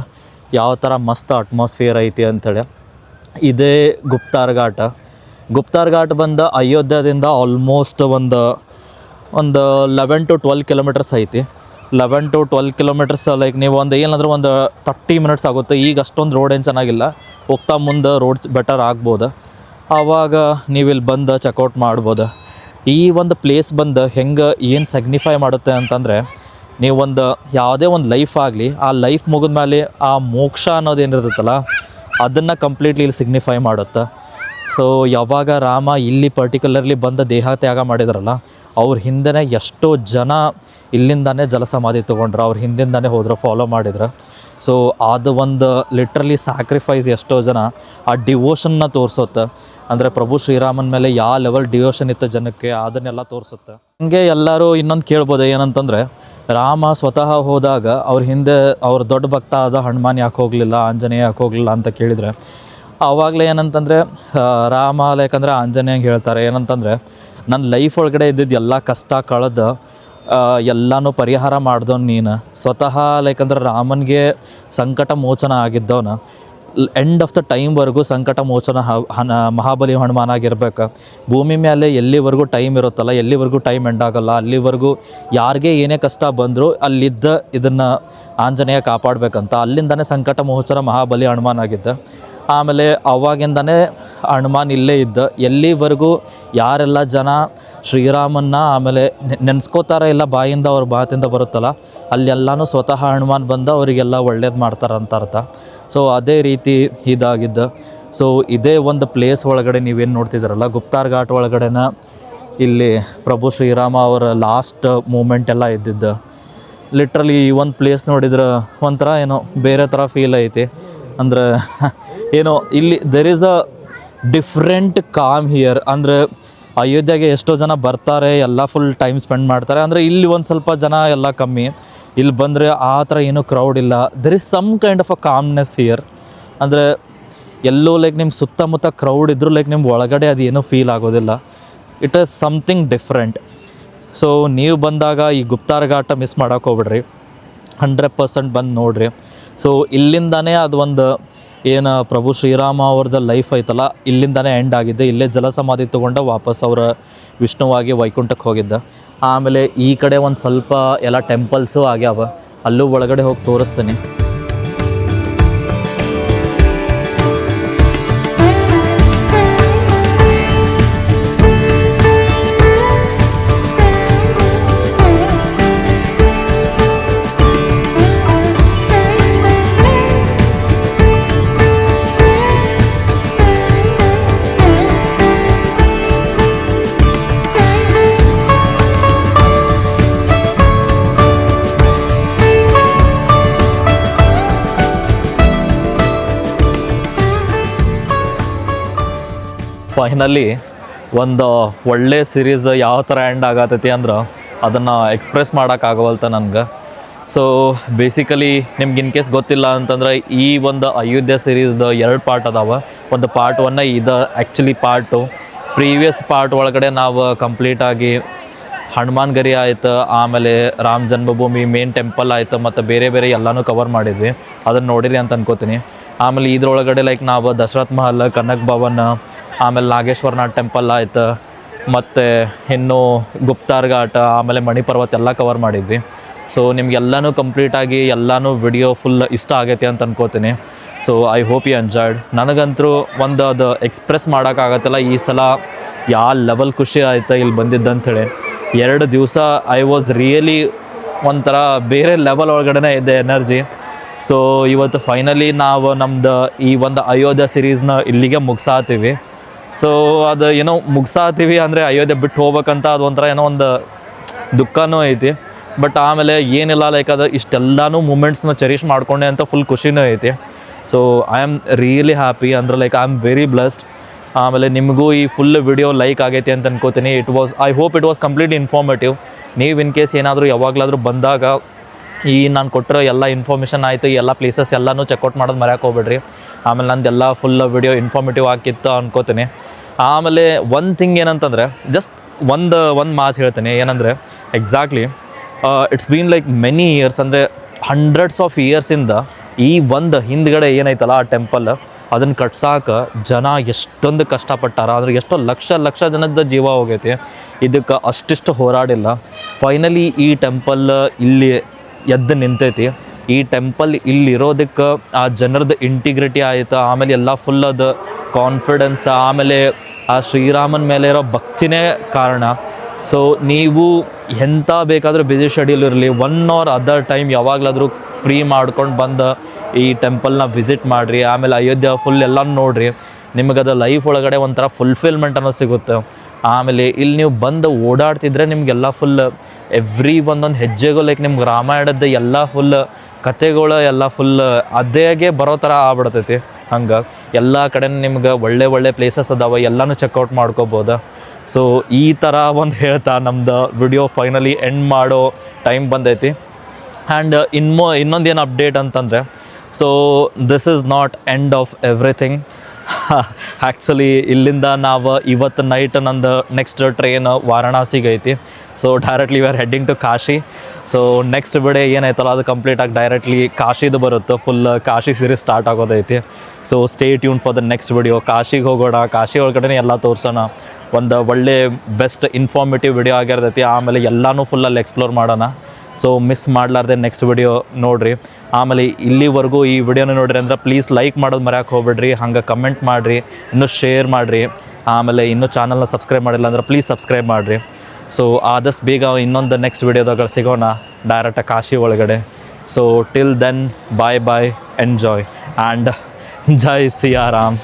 ಯಾವ ಥರ ಮಸ್ತ್ ಅಟ್ಮಾಸ್ಫಿಯರ್ ಐತಿ ಅಂಥೇಳಿ. ಇದೇ ಗುಪ್ತಾರ್ ಘಾಟ್ ಬಂದು ಅಯೋಧ್ಯದಿಂದ ಆಲ್ಮೋಸ್ಟ್ ಒಂದು 11 to 12 ಕಿಲೋಮೀಟರ್ಸ್ ಐತಿ. 11 to 12 ಕಿಲೋಮೀಟರ್ಸ್ ಲೈಕ್ ನೀವು ಏನಾದರೂ ಒಂದು 30 ಮಿನಿಟ್ಸ್ ಆಗುತ್ತೆ. ಈಗ ಅಷ್ಟೊಂದು ರೋಡ್ ಏನು ಚೆನ್ನಾಗಿಲ್ಲ, ಹೋಗ್ತಾ ಮುಂದೆ ರೋಡ್ ಬೆಟರ್ ಆಗ್ಬೋದು. ಆವಾಗ ನೀವಿಲ್ಲಿ ಬಂದು ಚೆಕ್ಔಟ್ ಮಾಡ್ಬೋದು. ಈ ಒಂದು ಪ್ಲೇಸ್ ಬಂದು ಹೆಂಗೆ ಏನು ಸಿಗ್ನಿಫೈ ಮಾಡುತ್ತೆ ಅಂತಂದರೆ ನೀವೊಂದು ಯಾವುದೇ ಒಂದು ಲೈಫ್ ಆಗಲಿ, ಆ ಲೈಫ್ ಮುಗಿದ ಮೇಲೆ ಆ ಮೋಕ್ಷ ಅನ್ನೋದೇನಿರ್ತೈತಲ್ಲ ಅದನ್ನು ಕಂಪ್ಲೀಟ್ಲಿ ಇಲ್ಲಿ ಸಿಗ್ನಿಫೈ ಮಾಡುತ್ತೆ. ಸೊ ಯಾವಾಗ ರಾಮ ಇಲ್ಲಿ ಪರ್ಟಿಕ್ಯುಲರ್ಲಿ ಬಂದ ದೇಹ ತ್ಯಾಗ ಮಾಡಿದ್ರಲ್ಲ, ಅವ್ರ ಹಿಂದೆ ಎಷ್ಟೋ ಜನ ಇಲ್ಲಿಂದಾನೇ ಜಲಸಮಾಧಿ ತೊಗೊಂಡ್ರು, ಅವ್ರ ಹಿಂದಿಂದಾನೇ ಹೋದ್ರು, ಫಾಲೋ ಮಾಡಿದ್ರು. ಸೊ ಅದು ಒಂದು ಲಿಟ್ರಲಿ ಸ್ಯಾಕ್ರಿಫೈಸ್ ಎಷ್ಟೋ ಜನ ಆ ಡಿವೋಷನ್ನ ತೋರಿಸುತ್ತೆ. ಅಂದರೆ ಪ್ರಭು ಶ್ರೀರಾಮನ ಮೇಲೆ ಯಾವ ಲೆವೆಲ್ ಡಿವೋಷನ್ ಇತ್ತು ಜನಕ್ಕೆ ಅದನ್ನೆಲ್ಲ ತೋರಿಸುತ್ತೆ. ಹಂಗೆ ಎಲ್ಲರೂ ಇನ್ನೊಂದು ಕೇಳ್ಬೋದು, ಏನಂತಂದರೆ ರಾಮ ಸ್ವತಃ ಹೋದಾಗ ಅವ್ರ ಹಿಂದೆ ಅವ್ರ ದೊಡ್ಡ ಭಕ್ತ ಆದ ಹನುಮಾನ್ ಯಾಕೆ ಹೋಗಲಿಲ್ಲ, ಆಂಜನೇಯ ಯಾಕೆ ಹೋಗಲಿಲ್ಲ ಅಂತ ಕೇಳಿದರೆ, ಆವಾಗಲೇ ಏನಂತಂದರೆ ರಾಮ ಯಾಕಂದರೆ ಆಂಜನೇಯಂಗೆ ಹೇಳ್ತಾರೆ ಏನಂತಂದರೆ, ನನ್ನ ಲೈಫ್ ಒಳಗಡೆ ಇದ್ದಿದ್ದು ಎಲ್ಲ ಕಷ್ಟ ಕಳೆದು ಎಲ್ಲನೂ ಪರಿಹಾರ ಮಾಡ್ದವ್ನು ನೀನು. ಸ್ವತಃ ಯಾಕಂದ್ರೆ ರಾಮನಿಗೆ ಸಂಕಟ ಮೋಚನ ಆಗಿದ್ದವನು ಎಂಡ್ ಆಫ್ ದ ಟೈಮ್ವರೆಗೂ ಸಂಕಟ ಮೋಚನ ಮಹಾಬಲಿ ಹನುಮಾನ್ ಆಗಿರ್ಬೇಕು. ಭೂಮಿ ಮೇಲೆ ಎಲ್ಲಿವರೆಗೂ ಟೈಮ್ ಇರುತ್ತಲ್ಲ, ಎಲ್ಲಿವರೆಗೂ ಟೈಮ್ ಎಂಡ್ ಆಗೋಲ್ಲ, ಅಲ್ಲಿವರೆಗೂ ಯಾರಿಗೆ ಏನೇ ಕಷ್ಟ ಬಂದರೂ ಅಲ್ಲಿದ್ದ ಇದನ್ನು ಆಂಜನೇಯ ಕಾಪಾಡಬೇಕಂತ ಅಲ್ಲಿಂದನೇ ಸಂಕಟ ಮೋಚನ ಮಹಾಬಲಿ ಹನುಮಾನ್ ಆಗಿದ್ದ. ಆಮೇಲೆ ಅವಾಗಿಂದನೇ ಹನುಮಾನ್ ಇಲ್ಲೇ ಇದ್ದ. ಎಲ್ಲಿವರೆಗೂ ಯಾರೆಲ್ಲ ಜನ ಶ್ರೀರಾಮನ್ನ ಆಮೇಲೆ ನೆನೆಸ್ಕೋತಾರೆ, ಇಲ್ಲ ಬಾಯಿಂದ ಅವ್ರ ಮಾತಿಂದ ಬರುತ್ತಲ್ಲ, ಅಲ್ಲೆಲ್ಲನೂ ಸ್ವತಃ ಹನುಮಾನ್ ಬಂದು ಅವರಿಗೆಲ್ಲ ಒಳ್ಳೇದು ಮಾಡ್ತಾರಂತ ಅರ್ಥ. ಸೊ ಅದೇ ರೀತಿ ಇದಾಗಿದ್ದು. ಸೊ ಇದೇ ಒಂದು ಪ್ಲೇಸ್ ಒಳಗಡೆ ನೀವೇನು ನೋಡ್ತಿದ್ದೀರಲ್ಲ, ಗುಪ್ತಾರ್ ಘಾಟ್ ಒಳಗಡೆನ ಇಲ್ಲಿ ಪ್ರಭು ಶ್ರೀರಾಮ ಅವರ ಲಾಸ್ಟ್ ಮೂಮೆಂಟ್ ಎಲ್ಲ ಇದ್ದಿದ್ದು. ಲಿಟ್ರಲಿ ಈ ಒಂದು ಪ್ಲೇಸ್ ನೋಡಿದ್ರೆ ಒಂಥರ ಏನೋ ಬೇರೆ ಥರ ಫೀಲ್ ಐತಿ. ಅಂದರೆ ಏನೋ ಇಲ್ಲಿ there is a different com here. ಅಂದರೆ ಅಯೋಧ್ಯೆಗೆ ಎಷ್ಟೋ ಜನ ಬರ್ತಾರೆ, ಎಲ್ಲ ಫುಲ್ ಟೈಮ್ ಸ್ಪೆಂಡ್ ಮಾಡ್ತಾರೆ. ಅಂದರೆ ಇಲ್ಲಿ ಒಂದು ಸ್ವಲ್ಪ ಜನ ಎಲ್ಲ ಕಮ್ಮಿ. ಇಲ್ಲಿ ಬಂದರೆ ಆ ಥರ ಏನೂ ಕ್ರೌಡ್ ಇಲ್ಲ. There is some kind of a calmness here. ಅಂದರೆ ಎಲ್ಲೋ ಲೈಕ್ ನಿಮ್ಮ ಸುತ್ತಮುತ್ತ ಕ್ರೌಡ್ ಇದ್ದರೂ ಲೈಕ್ ನಿಮ್ಗೆ ಒಳಗಡೆ ಅದು ಏನೂ ಫೀಲ್ ಆಗೋದಿಲ್ಲ. It is something different. So ನೀವು ಬಂದಾಗ ಈ ಗುಪ್ತಾರ್ ಘಾಟ ಮಿಸ್ ಮಾಡೋಕೆ ಹೋಗ್ಬಿಡ್ರಿ, 100% ಬಂದು ನೋಡಿರಿ. ಸೊ ಇಲ್ಲಿಂದಾನೇ ಅದು ಒಂದು ಏನು ಪ್ರಭು ಶ್ರೀರಾಮ ಅವ್ರದ್ದು ಲೈಫ್ ಐತಲ್ಲ, ಇಲ್ಲಿಂದಾನೇ ಎಂಡ್ ಆಗಿದ್ದೆ. ಇಲ್ಲೇ ಜಲಸಮಾಧಿ ತೊಗೊಂಡು ವಾಪಸ್ ಅವರ ವಿಷ್ಣುವಾಗಿ ವೈಕುಂಠಕ್ಕೆ ಹೋಗಿದ್ದ. ಆಮೇಲೆ ಈ ಕಡೆ ಒಂದು ಸ್ವಲ್ಪ ಎಲ್ಲ ಟೆಂಪಲ್ಸು ಆಗ್ಯಾವ, ಅಲ್ಲೂ ಒಳಗಡೆ ಹೋಗಿ ತೋರಿಸ್ತೀನಿ. ಫೈನಲಿ ಒಂದು ಒಳ್ಳೆ ಸೀರೀಸ್ ಯಾವ ಥರ ಎಂಡ್ ಆಗತ್ತೈತಿ ಅಂದ್ರೆ ಅದನ್ನು ಎಕ್ಸ್ಪ್ರೆಸ್ ಮಾಡೋಕ್ಕಾಗವಲ್ತ ನನಗೆ. ಸೊ ಬೇಸಿಕಲಿ ನಿಮ್ಗೆ ಇನ್ ಕೇಸ್ ಗೊತ್ತಿಲ್ಲ ಅಂತಂದ್ರೆ ಈ ಒಂದು ಅಯೋಧ್ಯೆ ಸೀರೀಸ್ದು 2 ಪಾರ್ಟ್ ಅದಾವೆ. ಒಂದು ಪಾರ್ಟ್ 1 ಇದು ಆ್ಯಕ್ಚುಲಿ ಪಾರ್ಟ್ 2. ಪ್ರೀವಿಯಸ್ ಪಾರ್ಟ್ ಒಳಗಡೆ ನಾವು ಕಂಪ್ಲೀಟಾಗಿ ಹನುಮಾನ್ ಗರಿ ಆಯಿತು, ಆಮೇಲೆ ರಾಮ ಜನ್ಮಭೂಮಿ ಮೇನ್ ಟೆಂಪಲ್ ಆಯಿತು, ಮತ್ತು ಬೇರೆ ಬೇರೆ ಎಲ್ಲನೂ ಕವರ್ ಮಾಡಿದ್ವಿ. ಅದನ್ನು ನೋಡಿರಿ ಅಂತ ಅನ್ಕೋತೀನಿ. ಆಮೇಲೆ ಇದ್ರೊಳಗಡೆ ಲೈಕ್ ನಾವು ದಶರಥ್ ಮಹಲ್, ಕನಕ್ ಭವನ್, ಆಮೇಲೆ ನಾಗೇಶ್ವರನಾಥ್ ಟೆಂಪಲ್ ಆಯಿತು, ಮತ್ತು ಇನ್ನು ಗುಪ್ತಾರ್ ಘಾಟ್, ಆಮೇಲೆ ಮಣಿಪರ್ವತ ಎಲ್ಲ ಕವರ್ ಮಾಡಿದ್ವಿ. ಸೊ ನಿಮಗೆಲ್ಲನೂ ಕಂಪ್ಲೀಟಾಗಿ ಎಲ್ಲನೂ ವಿಡಿಯೋ ಫುಲ್ ಇಷ್ಟ ಆಗೈತಿ ಅಂತ ಅನ್ಕೋತೀನಿ. So I hope you enjoyed. ನನಗಂತೂ ಒಂದು ಅದು ಎಕ್ಸ್ಪ್ರೆಸ್ ಮಾಡೋಕ್ಕಾಗತ್ತಿಲ್ಲ ಈ ಸಲ ಯಾವ ಲೆವೆಲ್ ಖುಷಿ ಆಯಿತು ಇಲ್ಲಿ ಬಂದಿದ್ದಂಥೇಳಿ. 2 ದಿವಸ ಐ ವಾಸ್ ರಿಯಲಿ ಒಂಥರ ಬೇರೆ ಲೆವೆಲ್ ಒಳಗಡೆ ಇದೆ ಎನರ್ಜಿ. ಸೊ ಇವತ್ತು ಫೈನಲಿ ನಾವು ನಮ್ಮದು ಈ ಒಂದು ಅಯೋಧ್ಯೆ ಸೀರೀಸ್ನ ಇಲ್ಲಿಗೆ ಮುಗಿಸಾತೀವಿ. ಸೊ ಅದು ಏನೋ ಮುಗಿಸಾತೀವಿ ಅಂದರೆ ಅಯೋಧ್ಯೆ ಬಿಟ್ಟು ಹೋಗ್ಬೇಕಂತ ಅದು ಒಂಥರ ಏನೋ ಒಂದು ದುಃಖನೂ ಐತಿ. ಬಟ್ ಆಮೇಲೆ ಏನಿಲ್ಲ ಲೈಕ್ ಅದು ಇಷ್ಟೆಲ್ಲನೂ ಮೂಮೆಂಟ್ಸ್ನ ಚೆರಿಷ್ ಮಾಡ್ಕೊಂಡೆ ಅಂತ ಫುಲ್ ಖುಷಿನೂ ಐತಿ. So I am really happy, ಅಂದರೆ like I am very blessed. ಆಮೇಲೆ ನಿಮಗೂ ಈ ಫುಲ್ ವಿಡಿಯೋ ಲೈಕ್ ಆಗೈತಿ ಅಂತ ಅನ್ಕೋತೀನಿ. I hope it was complete informative. ನೀವು ಇನ್ ಕೇಸ್ ಏನಾದರೂ ಯಾವಾಗಲಾದರೂ ಬಂದಾಗ ಈ ನಾನು ಕೊಟ್ಟಿರೋ ಎಲ್ಲ ಇನ್ಫಾರ್ಮೇಷನ್ ಆಯಿತು, ಎಲ್ಲ ಪ್ಲೇಸಸ್ ಎಲ್ಲನೂ ಚೆಕ್ಔಟ್ ಮಾಡೋದು ಮರ್ಯಾಕೆ ಹೋಗ್ಬೇಡ್ರಿ. ಆಮೇಲೆ ನಂದೆಲ್ಲ ಫುಲ್ ವಿಡಿಯೋ ಇನ್ಫಾರ್ಮೇಟಿವ್ ಆಗಿತ್ತು ಅನ್ಕೋತೀನಿ. ಆಮೇಲೆ ಒಂದು ಥಿಂಗ್ ಏನಂತಂದರೆ ಜಸ್ಟ್ ಒಂದು ಮಾತು ಹೇಳ್ತೀನಿ, ಏನಂದರೆ exactly it's been like many years, ಅಂದರೆ ಹಂಡ್ರೆಡ್ಸ್ ಆಫ್ ಇಯರ್ಸಿಂದ ಈ ಒಂದು ಹಿಂದ್ಗಡೆ ಏನೈತಲ್ಲ ಆ ಟೆಂಪಲ್, ಅದನ್ನು ಕಟ್ಸಾಕೆ ಜನ ಎಷ್ಟೊಂದು ಕಷ್ಟಪಟ್ಟಾರ. ಅಂದರೆ ಎಷ್ಟೋ ಲಕ್ಷ ಜನದ ಜೀವ ಹೋಗೈತಿ, ಇದಕ್ಕೆ ಅಷ್ಟಿಷ್ಟು ಹೋರಾಡಿಲ್ಲ. ಫೈನಲಿ ಈ ಟೆಂಪಲ್ ಇಲ್ಲಿ ಎದ್ದು ನಿಂತೈತಿ. ಈ ಟೆಂಪಲ್ ಇಲ್ಲಿರೋದಕ್ಕೆ ಆ ಜನರದ್ದು ಇಂಟಿಗ್ರಿಟಿ ಆಯಿತು, ಆಮೇಲೆ ಎಲ್ಲ ಫುಲ್ ಅದು ಕಾನ್ಫಿಡೆನ್ಸ್, ಆಮೇಲೆ ಆ ಶ್ರೀರಾಮನ ಮೇಲೆ ಇರೋ ಭಕ್ತಿನೇ ಕಾರಣ. ಸೊ ನೀವು ಎಂಥ ಬೇಕಾದರೂ ಬ್ಯುಸಿ ಶೆಡ್ಯೂಲ್ ಇರಲಿ 1 ಆರ್ ಅದರ್ ಟೈಮ್ ಯಾವಾಗಲಾದರೂ ಫ್ರೀ ಮಾಡ್ಕೊಂಡು ಬಂದು ಈ ಟೆಂಪಲ್ನ ವಿಸಿಟ್ ಮಾಡಿರಿ. ಆಮೇಲೆ ಅಯೋಧ್ಯ ಫುಲ್ ಎಲ್ಲ ನೋಡಿರಿ. ನಿಮಗದು ಲೈಫ್ ಒಳಗಡೆ ಒಂಥರ ಫುಲ್ಫಿಲ್ಮೆಂಟ್ ಅನ್ನೋ ಸಿಗುತ್ತೆ. ಆಮೇಲೆ ಇಲ್ಲಿ ನೀವು ಬಂದು ಓಡಾಡ್ತಿದ್ರೆ ನಿಮಗೆಲ್ಲ ಫುಲ್ ಒಂದೊಂದು ಹೆಜ್ಜೆಗೂ ಲೈಕ್ ನಿಮ್ಗೆ ರಾಮಾಯಣದ ಎಲ್ಲ ಫುಲ್ ಕತೆಗಳು ಎಲ್ಲ ಫುಲ್ ಅದೇಗೆ ಬರೋ ಥರ ಆಗ್ಬಿಡ್ತೈತಿ. ಹಂಗೆ ಎಲ್ಲ ಕಡೆ ನಿಮ್ಗೆ ಒಳ್ಳೆ ಪ್ಲೇಸಸ್ ಅದಾವೆ, ಎಲ್ಲನೂ ಚೆಕ್ಔಟ್ ಮಾಡ್ಕೋಬೋದು. ಸೊ ಈ ಥರ ಒಂದು ಹೇಳ್ತಾ ನಮ್ದು ವಿಡಿಯೋ ಫೈನಲಿ ಎಂಡ್ ಮಾಡೋ ಟೈಮ್ ಬಂದೈತಿ. ಆ್ಯಂಡ್ ಇನ್ನೊಂದು ಏನು ಅಪ್ಡೇಟ್ ಅಂತಂದರೆ, so this is not end of everything. Actually ಇಲ್ಲಿಂದ ನಾವು ಇವತ್ತು ನೈಟ್ ನಂದು ನೆಕ್ಸ್ಟ್ ಟ್ರೈನ್ ವಾರಣಾಸಿಗೆ ಐತಿ. So directly we are heading to Kashi. So next video ಏನೈತಲ್ಲ ಅದು ಕಂಪ್ಲೀಟಾಗಿ ಡೈರೆಕ್ಟ್ಲಿ ಕಾಶಿದು ಬರುತ್ತೆ. ಫುಲ್ ಕಾಶಿ ಸೀರೀಸ್ ಸ್ಟಾರ್ಟ್ ಆಗೋದೈತಿ. So stay tuned for the next video. ಕಾಶಿಗೆ ಹೋಗೋಣ, ಕಾಶಿ ಒಳಗಡೆ ಎಲ್ಲ ತೋರಿಸೋಣ. ಒಂದು ಒಳ್ಳೆ ಬೆಸ್ಟ್ ಇನ್ಫಾರ್ಮೇಟಿವ್ ವಿಡಿಯೋ ಆಗಿರ್ತೈತಿ. ಆಮೇಲೆ ಎಲ್ಲನೂ ಫುಲ್ಲಲ್ಲಿ ಎಕ್ಸ್ಪ್ಲೋರ್ ಮಾಡೋಣ. ಸೊ ಮಿಸ್ ಮಾಡಲಾರ್ದೆ ನೆಕ್ಸ್ಟ್ ವಿಡಿಯೋ ನೋಡಿರಿ. ಆಮೇಲೆ ಇಲ್ಲಿವರೆಗೂ ಈ ವಿಡಿಯೋನ ನೋಡಿರಿ ಅಂದ್ರೆ ಪ್ಲೀಸ್ ಲೈಕ್ ಮಾಡೋದು ಮರೆಯೋಕೆ ಹೋಗ್ಬೇಡ್ರಿ. ಹಂಗೆ ಕಮೆಂಟ್ ಮಾಡಿರಿ, ಇನ್ನೂ ಶೇರ್ ಮಾಡಿರಿ. ಆಮೇಲೆ ಇನ್ನೂ ಚಾನಲ್ನ ಸಬ್ಸ್ಕ್ರೈಬ್ ಮಾಡಿಲ್ಲ ಅಂದ್ರೆ ಪ್ಲೀಸ್ ಸಬ್ಸ್ಕ್ರೈಬ್ ಮಾಡಿರಿ. ಸೊ ಆದಷ್ಟು ಬೇಗ ಇನ್ನೊಂದು ನೆಕ್ಸ್ಟ್ ವಿಡಿಯೋದಾಗ ಸಿಗೋಣ ಡೈರೆಕ್ಟಾಗಿ ಕಾಶಿ ಒಳಗಡೆ. So till then bye enjoy and Jai Siyaram.